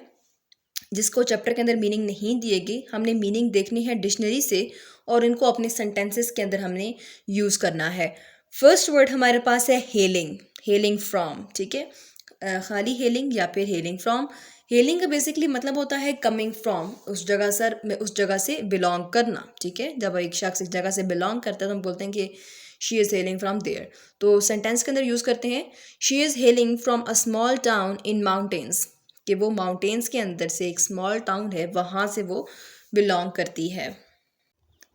जिसको चैप्टर के अंदर मीनिंग नहीं दिए गए, हमने मीनिंग देखनी है डिक्शनरी से और इनको अपने सेंटेंसेस के अंदर हमने यूज़ करना है. फर्स्ट वर्ड हमारे पास है हेलिंग, हेलिंग फ्रॉम. ठीक है, खाली हेलिंग या फिर हेलिंग फ्रॉम. हेलिंग का बेसिकली मतलब होता है कमिंग फ्रॉम, उस जगह से बिलोंग करना. ठीक है, जब एक शख्स एक जगह से बिलोंग करता है तो हम बोलते हैं कि she is hailing from there. तो सेंटेंस के अंदर यूज़ करते हैं she is hailing from a small town in mountains, कि वो माउंटेन्स के अंदर से एक स्मॉल टाउन है, वहाँ से वो बिलोंग करती है.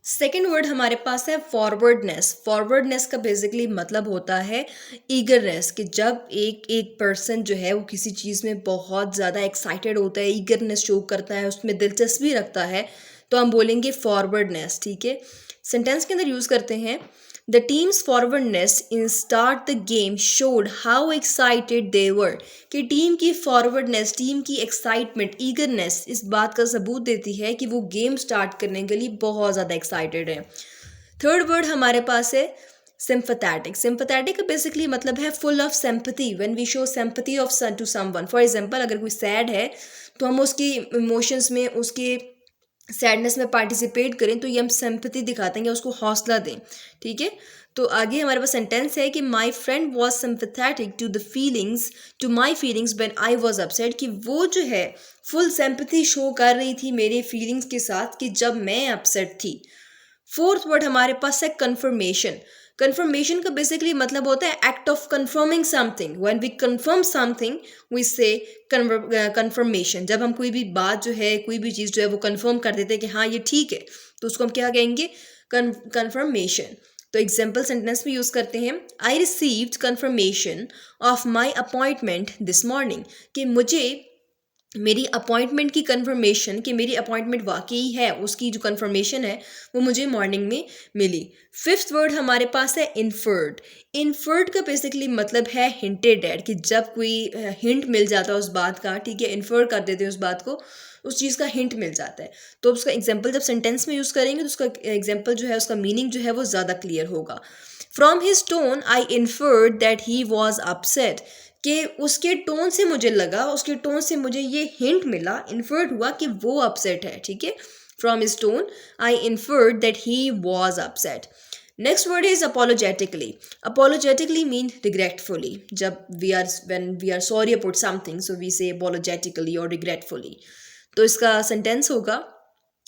सेकेंड वर्ड हमारे पास है फॉरवर्डनेस. फॉरवर्डनेस का बेसिकली मतलब होता है ईगरनेस, कि जब एक पर्सन जो है वो किसी चीज़ में बहुत ज़्यादा एक्साइटेड होता है, ईगरनेस शो करता है, उसमें दिलचस्पी रखता है, तो हम बोलेंगे फॉरवर्डनेस. ठीक है, सेंटेंस के अंदर यूज़ करते हैं The team's forwardness in start the game showed how excited they were. कि टीम की फॉरवर्डनेस, टीम की एक्साइटमेंट, ईगरनेस इस बात का सबूत देती है कि वो गेम स्टार्ट करने के लिए बहुत ज़्यादा एक्साइटेड है. थर्ड वर्ड हमारे पास है sympathetic. sympathetic का बेसिकली मतलब है full of sympathy. when we show sympathy of to someone, for example अगर कोई सैड है तो हम उसकी इमोशंस में, उसके सैडनेस में पार्टिसिपेट करें तो ये हम सिंपैथी दिखाते हैं, उसको हौसला दें. ठीक है, तो आगे हमारे पास सेंटेंस है कि my friend was sympathetic to my feelings when I was upset, कि वो जो है फुल सिंपैथी शो कर रही थी मेरे फीलिंग्स के साथ कि जब मैं अपसेट थी. फोर्थ वर्ड हमारे पास है कन्फर्मेशन. कन्फर्मेशन का बेसिकली मतलब होता है act of confirming something. When we confirm something we say confirmation. जब हम कोई भी बात जो है, कोई भी चीज़ जो है वो कन्फर्म कर देते हैं कि हाँ ये ठीक है, तो उसको हम क्या कहेंगे, कन्फर्मेशन. तो एग्जाम्पल सेंटेंस में यूज़ करते हैं I received confirmation of my appointment this morning, कि मुझे मेरी अपॉइंटमेंट की कन्फर्मेशन, कि मेरी अपॉइंटमेंट वाकई है, उसकी जो कन्फर्मेशन है वो मुझे मॉर्निंग में मिली. फिफ्थ वर्ड हमारे पास है इन्फर्ड. इन्फर्ड का बेसिकली मतलब है हिंटेड एट, कि जब कोई हिंट मिल जाता है उस बात का, ठीक है, इन्फर कर देते हैं उस बात को, उस चीज़ का हिंट मिल जाता है. तो उसका एग्जाम्पल जब सेंटेंस में यूज़ करेंगे तो उसका एग्जाम्पल जो है, उसका मीनिंग जो है वो ज़्यादा क्लियर होगा. From his tone I inferred that he was upset, कि उसके टोन से मुझे लगा, उसके टोन से मुझे ये हिंट मिला, इन्फर्ड हुआ कि वो अपसेट है. ठीक है, from his tone I inferred that he was upset. Next word is apologetically. Apologetically mean regretfully. जब when we are sorry about something, so we say apologetically or regretfully. तो इसका सेंटेंस होगा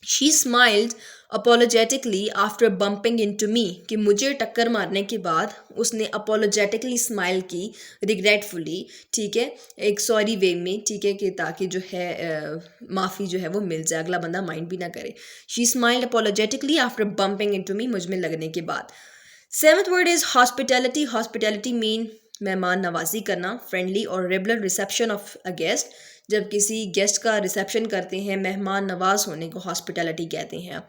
she smiled apologetically after bumping into me, कि मुझे टक्कर मारने के बाद उसने अपोलोजेटिकली स्माइल की, रिग्रेटफुली. ठीक है, एक सॉरी वे में. ठीक है, कि ताकि जो है माफ़ी जो है वो मिल जाए, अगला बंदा माइंड भी ना करे. She smiled apologetically after bumping into me, मुझ में लगने के बाद. Seventh word is hospitality. Hospitality mean मेहमान नवाजी करना, फ्रेंडली और regular reception of a guest. जब किसी गेस्ट का रिसेप्शन करते हैं, मेहमान नवाज होने को हॉस्पिटैलिटी कहते हैं.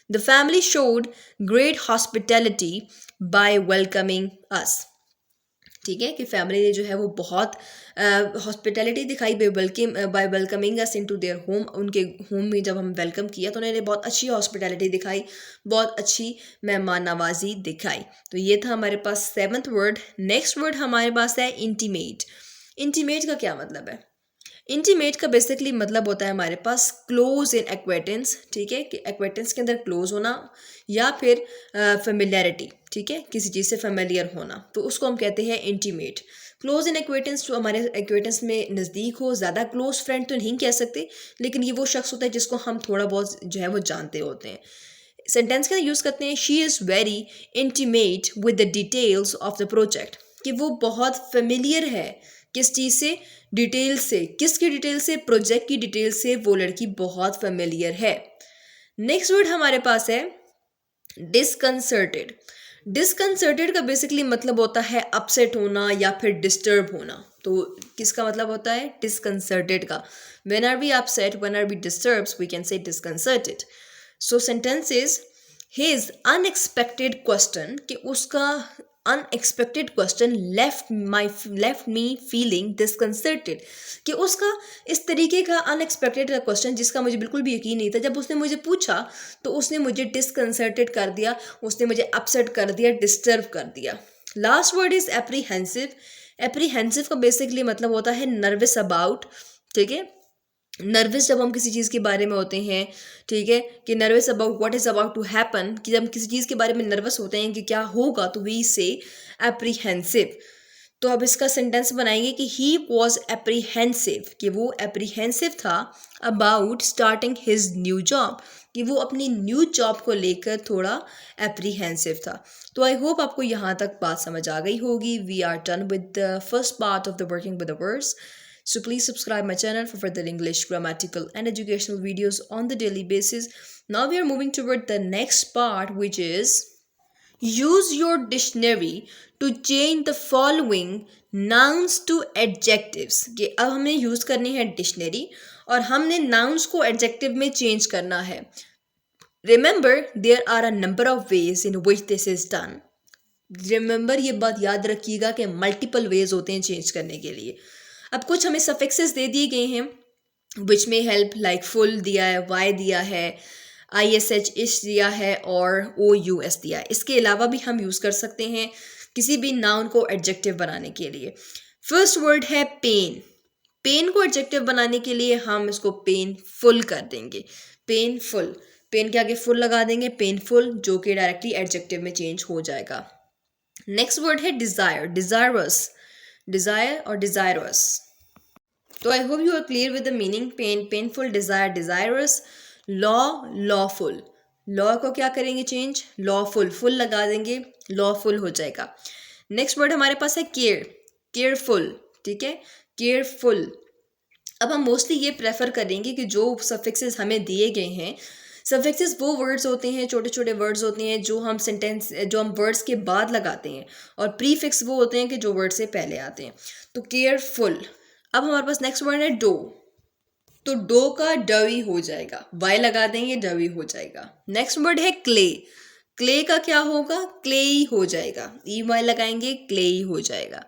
The family showed great hospitality by welcoming us. ठीक है, कि फैमिली ने जो है वो बहुत हॉस्पिटैलिटी दिखाई by welcoming us into there home. उनके होम में जब हम वेलकम किया तो उन्होंने बहुत अच्छी हॉस्पिटैलिटी दिखाई, बहुत अच्छी मेहमान नवाजी दिखाई. तो ये था हमारे पास सेवंथ वर्ड. नेक्स्ट वर्ड हमारे पास है इंटीमेट. इंटीमेट का क्या मतलब है? इंटीमेट का बेसिकली मतलब होता है हमारे पास क्लोज इन एक्वेटेंस, ठीक है, कि एक्वेटेंस के अंदर क्लोज होना या फिर फेमिलियरिटी, ठीक है, किसी चीज़ से फेमिलियर होना, तो उसको हम कहते हैं इंटीमेट। क्लोज इन एक्वेटेंस जो हमारे एक्वेटेंस में नज़दीक हो, ज़्यादा क्लोज फ्रेंड तो नहीं कह सकते, लेकिन ये वो शख्स होता है जिसको हम थोड़ा बहुत जो है वो जानते होते हैं। सेंटेंस का यूज़ करते हैं she is very intimate with the details of the project, कि वो बहुत फेमिलियर है किस चीज़ से, डिटेल से। किसकी डिटेल से? प्रोजेक्ट की डिटेल से वो लड़की बहुत फेमिलियर है। नेक्स्ट वर्ड हमारे पास है डिसकंसर्टेड। डिसकंसर्टेड का बेसिकली मतलब होता है अपसेट होना या फिर डिस्टर्ब होना। तो किसका मतलब होता है? डिसकंसर्टेड का। When are we upset, when are we disturbed, we can say disconcerted. So sentence is his unexpected question, कि उसका unexpected question left me feeling disconcerted, कि उसका इस तरीके का अनएक्सपेक्टेड क्वेश्चन जिसका मुझे बिल्कुल भी यकीन नहीं था, जब उसने मुझे पूछा तो उसने मुझे डिसकंसर्टेड कर दिया, उसने मुझे अपसेट कर दिया, डिस्टर्ब कर दिया। Last word is apprehensive. Apprehensive का बेसिकली मतलब होता है नर्वस अबाउट, ठीक है, नर्वस जब हम किसी चीज़ के बारे में होते हैं, ठीक है, कि nervous about what is about to happen, कि जब हम किसी चीज़ के बारे में नर्वस होते हैं कि क्या होगा, तो वी से एप्रीहेंसिव। तो अब इसका सेंटेंस बनाएंगे कि ही वॉज एप्रीहेंसिव, कि वो एप्रीहेंसिव था about starting his new job, कि वो अपनी न्यू जॉब को लेकर थोड़ा एप्रीहेंसिव था। तो आई होप आपको यहाँ तक बात समझ आ गई होगी। We are done with the first part of the working with the words. So please subscribe my channel for further English, grammatical and educational videos on the daily basis. Now we are moving toward the next part, which is use your dictionary to change the following nouns to adjectives. कि अब हमें use करनी है dictionary और हमने nouns को adjective में change करना है. Remember, there are a number of ways in which this is done. Remember, ये बात याद रखिएगा कि मल्टीपल वेज होते हैं चेंज करने के लिए. अब कुछ हमें सफिक्सेस दे दिए गए हैं, विच में हेल्प, लाइक फुल दिया है, वाई दिया है, ISH इश दिया है और OUS दिया है. इसके अलावा भी हम यूज़ कर सकते हैं किसी भी नाउन को एडजेक्टिव बनाने के लिए. फर्स्ट वर्ड है पेन. पेन को एडजेक्टिव बनाने के लिए हम इसको पेनफुल कर देंगे. पेनफुल, पेन के आगे फुल लगा देंगे, पेनफुल, जो कि डायरेक्टली एडजेक्टिव में चेंज हो जाएगा. नेक्स्ट वर्ड है डिज़ायर. डिज़ायरस, डिज़ायर और डिज़ायरस. तो I hope you are clear with the meaning. Pain, painful, desire, desirous. Law, lawful. Law को क्या करेंगे चेंज? लॉफुल, फुल लगा देंगे, लॉफुल हो जाएगा. नेक्स्ट वर्ड हमारे पास है केयर. केयरफुल, ठीक है, केयरफुल. अब हम मोस्टली ये प्रेफर करेंगे कि जो सफिक्सेस हमें दिए गए हैं, सफिक्सेस वो वर्ड्स होते हैं, छोटे छोटे वर्ड्स होते हैं जो हम सेंटेंस, जो हम वर्ड्स के बाद लगाते हैं, और प्रीफिक्स वो होते हैं कि जो वर्ड से पहले आते हैं. तो केयरफुल. अब हमारे पास नेक्स्ट वर्ड है डो. तो डो का डवी हो जाएगा, वाई लगा देंगे, डवी हो जाएगा. नेक्स्ट वर्ड है क्ले. क्ले का क्या होगा? क्ले ही हो जाएगा, EY लगाएंगे, क्ले ही हो जाएगा.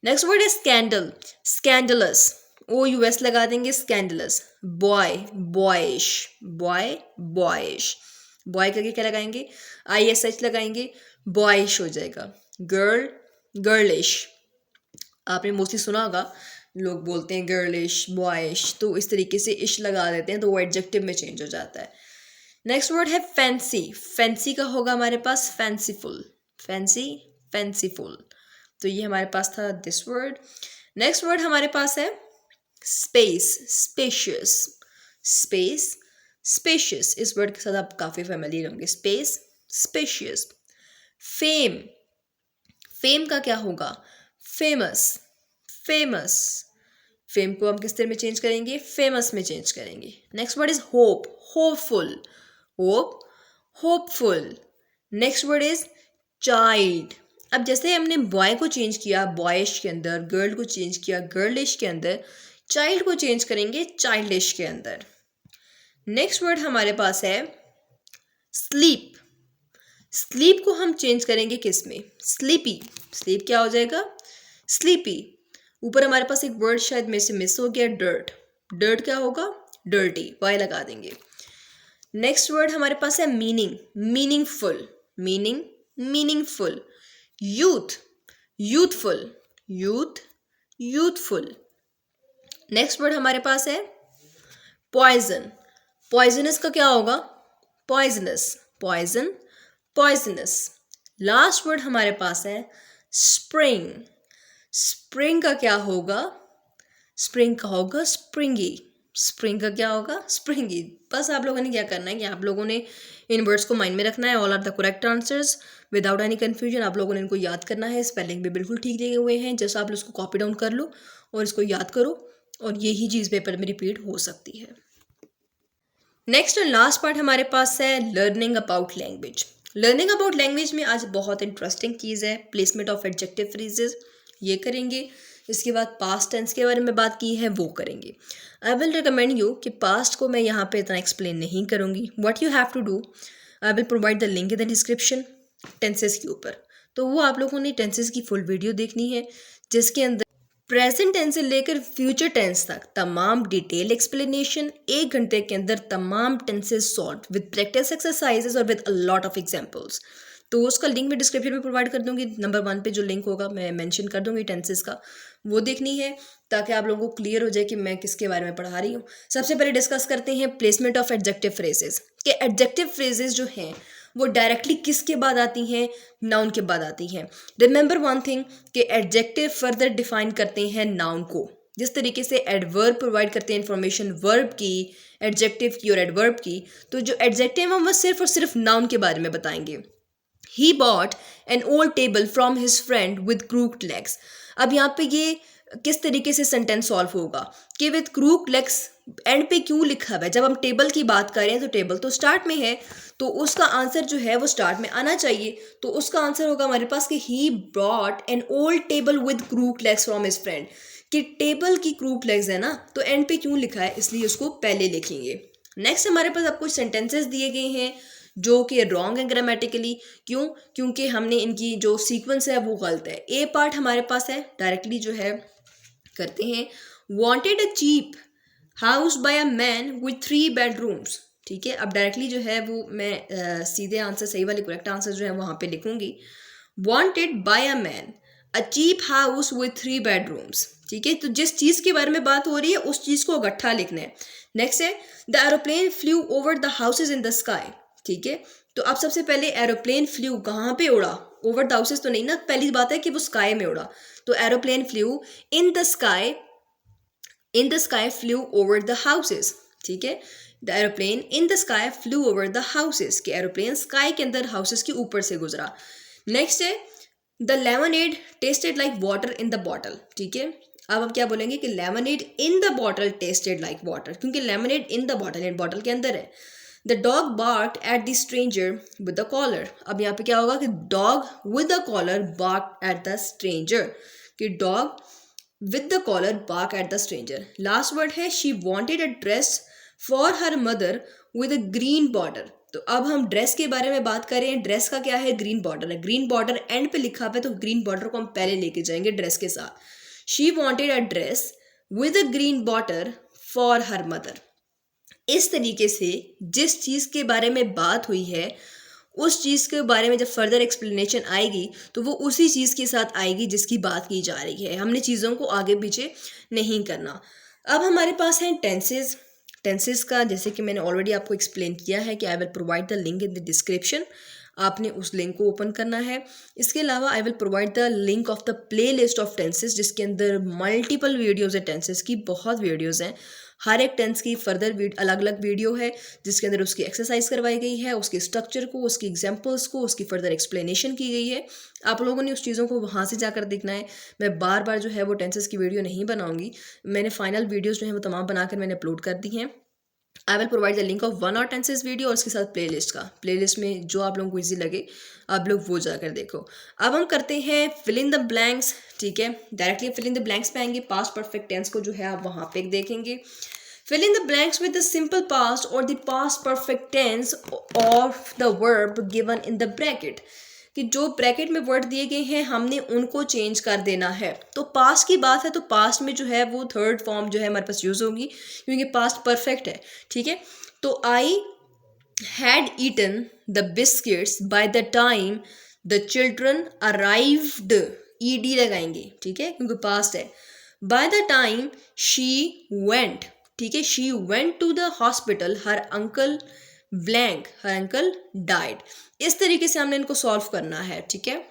नेक्स्ट वर्ड है स्कैंडल. स्कैंडलस, OUS लगा देंगे, scandalous. Boy, boyish, boy, boyish. Boy करके क्या लगाएंगे? ISH लगाएंगे, बॉयश हो जाएगा. Girl, girlish. आपने मोस्टली सुना होगा, लोग बोलते हैं गर्लिश, बॉयश, तो इस तरीके से इश लगा देते हैं तो वो एडजेक्टिव में चेंज हो जाता है. नेक्स्ट वर्ड है फैंसी. फैंसी का होगा हमारे पास फैंसीफुल. Fancy, fanciful. तो ये हमारे पास था दिस वर्ड. नेक्स्ट वर्ड हमारे पास है स्पेस. स्पेशियस. Space, spacious. इस वर्ड के साथ आप काफ़ी फेमिलियर होंगे. Space, spacious. फेम. फेम का क्या होगा? Famous, famous. फेम को हम किस तरह में चेंज करेंगे? फेमस में चेंज करेंगे. Next word is hope. Hopeful. Hope, hopeful. Next word is child. अब जैसे हमने बॉय को चेंज किया बॉयश के अंदर, गर्ल को चेंज किया गर्लिश के अंदर, चाइल्ड को चेंज करेंगे चाइल्डिश के अंदर. नेक्स्ट वर्ड हमारे पास है स्लीप. स्लीप को हम चेंज करेंगे किस में? स्लीपी. स्लीप क्या हो जाएगा? स्लीपी. ऊपर हमारे पास एक वर्ड शायद में से मिस हो गया, डर्ट. डर्ट क्या होगा? डर्टी, वाई लगा देंगे. नेक्स्ट वर्ड हमारे पास है meaning. Meaningful. Meaning, meaningful. Youth, youthful. Youth, youthful. Next word हमारे पास है पॉइजन। पॉइजनस का क्या होगा? Poisonous, poison, poisonous. Last word हमारे पास है स्प्रिंग। स्प्रिंग का क्या होगा? स्प्रिंग का होगा स्प्रिंगी। स्प्रिंग का क्या होगा? स्प्रिंगी। बस आप लोगों ने क्या करना है कि आप लोगों ने इन वर्ड्स को माइंड में रखना है। All are the correct answers without any confusion. आप लोगों ने इनको याद करना है। स्पेलिंग भी बिल्कुल ठीक दिए हुए हैं। जैसा आप इसको कॉपी डाउन कर लो और इसको याद करो, और यही चीज़ पेपर में रिपीट हो सकती है। नेक्स्ट और लास्ट पार्ट हमारे पास है learning about language. Learning about language में आज बहुत इंटरेस्टिंग चीज़ है, प्लेसमेंट ऑफ एडजेक्टिव फ्रेजेस, ये करेंगे। इसके बाद पास्ट टेंस के बारे में बात की है, वो करेंगे। आई विल रिकमेंड यू कि पास्ट को मैं यहाँ पे इतना एक्सप्लेन नहीं करूँगी। What you have to do, I will provide the link in the description tenses के ऊपर। तो वो आप लोगों ने टेंसेस की फुल वीडियो देखनी है, जिसके अंदर प्रेजेंट टेंस से लेकर फ्यूचर टेंस तक तमाम डिटेल एक्सप्लेनेशन 1 घंटे के अंदर तमाम tenses solve with practice exercises और with a lot of examples. तो उसका लिंक मैं डिस्क्रिप्शन में प्रोवाइड कर दूंगी। नंबर 1 पे जो लिंक होगा मैं मेंशन कर दूंगी टेंसेस का, वो देखनी है ताकि आप लोगों को क्लियर हो जाए कि मैं किसके बारे में पढ़ा रही हूँ। सबसे पहले डिस्कस करते हैं प्लेसमेंट ऑफ एडजेक्टिव फ्रेजेस, कि एडजेक्टिव फ्रेजेस जो हैं वो डायरेक्टली किसके बाद आती हैं? नाउन के बाद आती हैं। रिमेंबर वन थिंग कि एडजेक्टिव फर्दर डिफाइन करते हैं नाउन को। जिस तरीके से एडवर्ब प्रोवाइड करते हैं इंफॉर्मेशन वर्ब की, एडजेक्टिव की और एडवर्ब की, तो जो एडजेक्टिव हम वो सिर्फ और सिर्फ नाउन के बारे में बताएंगे। He bought an old table from his friend with crooked legs. अब यहाँ पे ये किस तरीके से सेंटेंस सॉल्व होगा कि विद क्रूक लेग्स एंड पे क्यों लिखा हुआ है? जब हम टेबल की बात कर रहे हैं तो टेबल तो स्टार्ट में है, तो उसका आंसर जो है वो स्टार्ट में आना चाहिए। तो उसका आंसर होगा हमारे पास कि he brought an old table with crook legs from his friend. कि टेबल की क्रूक लेग्स है ना, तो एंड पे क्यों लिखा है, इसलिए उसको पहले लिखेंगे। नेक्स्ट हमारे पास अब कुछ सेंटेंसेस दिए गए हैं जो कि रॉन्ग है ग्रामेटिकली। क्यों? क्योंकि हमने इनकी जो सीक्वेंस है वो गलत है। ए पार्ट हमारे पास है, डायरेक्टली जो है करते हैं। Wanted a cheap house by a man with 3 bedrooms. ठीक है, अब डायरेक्टली जो है वो मैं सीधे आंसर, सही वाले करेक्ट आंसर जो है वहाँ पे लिखूंगी। Wanted by a man a cheap house with 3 bedrooms. ठीक है, तो जिस चीज़ के बारे में बात हो रही है उस चीज़ को इकट्ठा लिखना है। नेक्स्ट है the aeroplane flu over the houses in the sky. ठीक है, तो अब सबसे पहले एरोप्लेन फ्लू कहाँ पे उड़ा? ओवर द हाउसेज तो नहीं ना, पहली बात है कि वो स्काई में उड़ा। तो aeroplane flew in the sky, in the sky flew over the houses. ठीक है, the aeroplane in the sky flew over the houses, कि एरोप्लेन स्काई के अंदर हाउसेज के ऊपर से गुजरा। नेक्स्ट है the lemonade tasted like water in the bottle. ठीक है, अब हम क्या बोलेंगे कि lemonade in the bottle tasted like water, क्योंकि lemonade in the bottle, in bottle के अंदर है। The dog barked at the stranger with the collar. अब यहाँ पे क्या होगा कि dog with the collar barked at the stranger, कि dog with the collar bark at the stranger. Last word है she wanted a dress for her mother with a green border. तो अब हम ड्रेस के बारे में बात कर रहे हैं। ड्रेस का क्या है? ग्रीन बॉर्डर है। ग्रीन बॉर्डर एंड पे लिखा हुआ है, तो ग्रीन बॉर्डर को हम पहले लेके जाएंगे ड्रेस के साथ। She wanted a dress with a green border for her mother. इस तरीके से जिस चीज़ के बारे में बात हुई है उस चीज़ के बारे में जब फर्दर एक्सप्लेनेशन आएगी तो वो उसी चीज़ के साथ आएगी जिसकी बात की जा रही है। हमने चीज़ों को आगे पीछे नहीं करना। अब हमारे पास हैं टेंसेस। टेंसेस का जैसे कि मैंने ऑलरेडी आपको एक्सप्लेन किया है कि आई will provide the link in the description. आपने उस लिंक को ओपन करना है। इसके अलावा आई will provide the link of the play list of tenses, जिसके अंदर मल्टीपल वीडियोज़ है टेंसेस की, बहुत वीडियोज़ हैं। हर एक टेंस की फर्दर अलग अलग वीडियो है जिसके अंदर उसकी एक्सरसाइज करवाई गई है, उसके स्ट्रक्चर को, उसकी एग्जांपल्स को, उसकी फर्दर एक्सप्लेनेशन की गई है। आप लोगों ने उस चीज़ों को वहाँ से जाकर देखना है। मैं बार बार जो है वो टेंसेस की वीडियो नहीं बनाऊंगी। मैंने फाइनल वीडियोज़ जो है वो तमाम बनाकर मैंने अपलोड कर दी हैं। आई will provide the link of 1 और टेंसेस वीडियो और उसके साथ प्लेलिस्ट का। प्लेलिस्ट में जो आप लोगों को ईजी लगे आप लोग वो जाकर देखो। अब हम करते हैं फिल इन द ब्लैंक्स। ठीक है, directly fill in the blanks पे आएंगे। पास्ट परफेक्ट टेंस को जो है आप वहाँ पे देखेंगे। Fill in the blanks with the simple past or the past perfect tense of the verb given in the bracket। कि जो ब्रैकेट में वर्ड दिए गए हैं हमने उनको चेंज कर देना है। तो पास्ट की बात है तो पास्ट में जो है वो थर्ड फॉर्म जो है हमारे पास यूज होगी क्योंकि पास्ट परफेक्ट है। ठीक है, तो I had eaten the biscuits by the time the children arrived, ED लगाएंगे। ठीक है, क्योंकि पास्ट है। By the time she went, ठीक है, she went to the hospital her uncle blank, her uncle died. इस तरीके से हमने इनको सॉल्व करना है, ठीक है।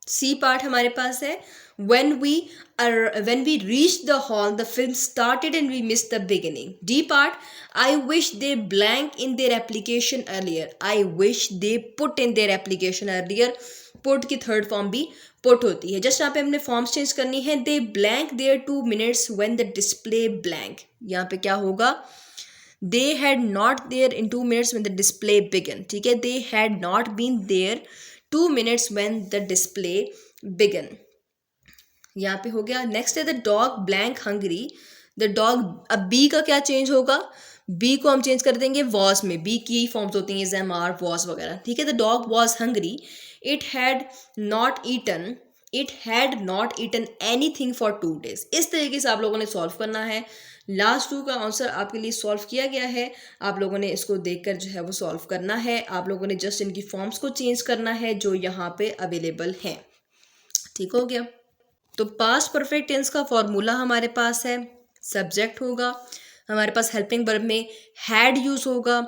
सी पार्ट हमारे पास है when we reached the hall the film started and we missed the beginning. D part, I wish they blank in their application earlier, I wish they put in their application earlier, put की third form भी put होती है। Just यहाँ पे हमने forms change करनी है। they blank their 2 minutes when the display blank, यहाँ पे क्या होगा, they had not there in 2 minutes when the display began, ठीक है, they had not been there 2 minutes when the display began, यहाँ पे हो गया। नेक्स्ट है the dog blank hungry, the dog, अब बी का क्या चेंज होगा, बी को हम चेंज कर देंगे वॉज में, बी की फॉर्म्स होती हैं एम आर वॉज वगैरह, ठीक है। The dog was hungry, it had not eaten, it had not eaten anything for 2 days। इस तरीके से आप लोगों ने सॉल्व करना है। लास्ट 2 का आंसर आपके लिए सॉल्व किया गया है, आप लोगों ने इसको देखकर जो है वो सॉल्व करना है। आप लोगों ने जस्ट इनकी फॉर्म्स को चेंज करना है जो यहाँ पे अवेलेबल हैं, ठीक हो गया। तो पास्ट परफेक्ट टेंस का फॉर्मूला हमारे पास है, सब्जेक्ट होगा, हमारे पास हेल्पिंग वर्ब में हैड यूज होगा,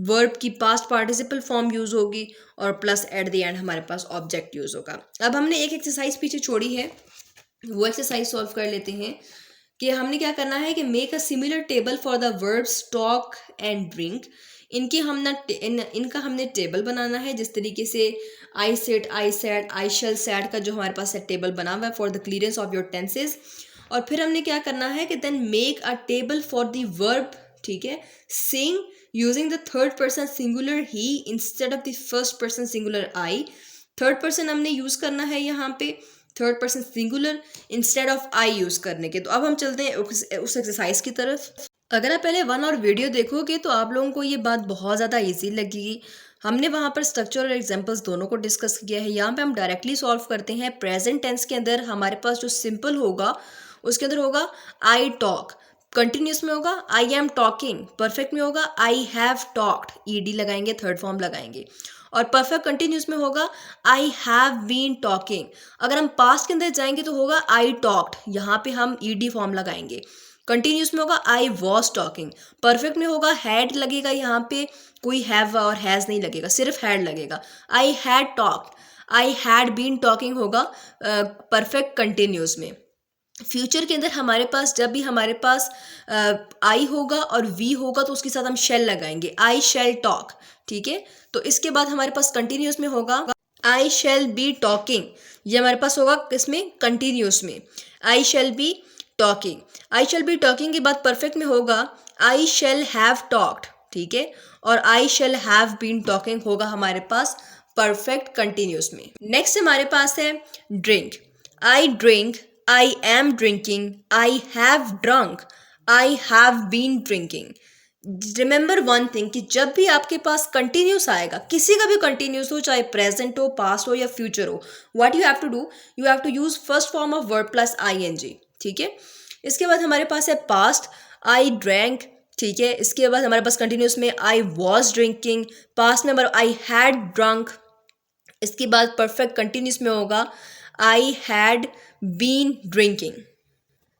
वर्ब की पास्ट पार्टिसिपल फॉर्म यूज होगी और प्लस एट द एंड हमारे पास ऑब्जेक्ट यूज होगा। अब हमने एक एक्सरसाइज पीछे छोड़ी है, वो एक्सरसाइज सॉल्व कर लेते हैं कि हमने क्या करना है कि make a similar table for the verbs talk and drink. इनका हमने टेबल बनाना है, जिस तरीके से I set, I said, I shall said का जो हमारे पास है टेबल बना हुआ है for the clearance of your tenses. और फिर हमने क्या करना है कि then make a table for the verb, ठीक है, sing using the third person singular he instead of the first person singular I. Third person हमने यूज करना है यहाँ पे, third person singular instead of I use करने के। तो अब हम चलते हैं उस एक्सरसाइज की तरफ। अगर आप पहले 1 और वीडियो देखोगे तो आप लोगों को ये बात बहुत ज़्यादा इजी लगेगी। हमने वहाँ पर स्ट्रक्चर और एग्जांपल्स दोनों को डिस्कस किया है। यहाँ पे हम डायरेक्टली सॉल्व करते हैं। प्रेजेंट टेंस के अंदर हमारे पास जो सिंपल होगा उसके अंदर होगा आई टॉक, कंटिन्यूस में होगा आई एम टॉकिंग, परफेक्ट में होगा आई हैव टॉक्ड, ईडी लगाएंगे, थर्ड फॉर्म लगाएंगे, और परफेक्ट कंटिन्यूस में होगा आई हैव बीन टॉकिंग। अगर हम पास्ट के अंदर जाएंगे तो होगा आई टॉक्ड, यहाँ पे हम ईडी फॉर्म लगाएंगे। कंटिन्यूस में होगा आई वॉज टॉकिंग, परफेक्ट में होगा हैड लगेगा, यहाँ पे कोई हैव और हैज़ नहीं लगेगा, सिर्फ हैड लगेगा। I had talked, I had been talking होगा परफेक्ट कंटिन्यूस में। फ्यूचर के अंदर हमारे पास जब भी हमारे पास आई होगा और वी होगा तो उसके साथ हम शेल लगाएंगे, आई शेल टॉक, ठीक है। तो इसके बाद हमारे पास कंटिन्यूस में होगा आई शेल बी टॉकिंग, ये हमारे पास होगा किसमें, कंटिन्यूस में, आई shall be talking. I shall be talking के बाद परफेक्ट में होगा आई शेल हैव टॉक्ड, ठीक है, और I shall have been talking होगा हमारे पास परफेक्ट कंटिन्यूस में। नेक्स्ट हमारे पास है drink, I drink, I am drinking, I have drunk, I have been drinking. Remember one thing कि जब भी आपके पास कंटिन्यूस आएगा, किसी का भी कंटिन्यूस हो, चाहे प्रेजेंट हो, पास्ट हो या फ्यूचर हो, what you have to do, you have to use first form of verb plus ING, ठीक है। इसके बाद हमारे पास है पास्ट, आई ड्रैंक, ठीक है। इसके बाद हमारे पास कंटिन्यूस में आई वॉज ड्रिंकिंग, पास्ट में हमारा आई हैड ड्रंक। इसके बाद परफेक्ट कंटिन्यूस में होगा I had been drinking.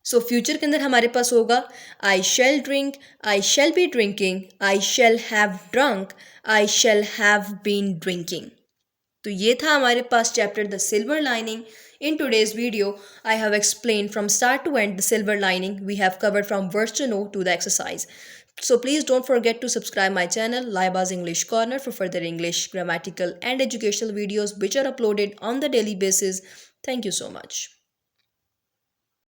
So future के अंदर हमारे पास होगा I shall drink, I shall be drinking, I shall have drunk, I shall have been drinking. तो ये था हमारे पास chapter the silver lining. In today's video, I have explained from start to end the silver lining. We have covered from words to know to the exercise. So please don't forget to subscribe my channel, Laiba's English Corner, for further English, grammatical and educational videos which are uploaded on the daily basis. Thank you so much.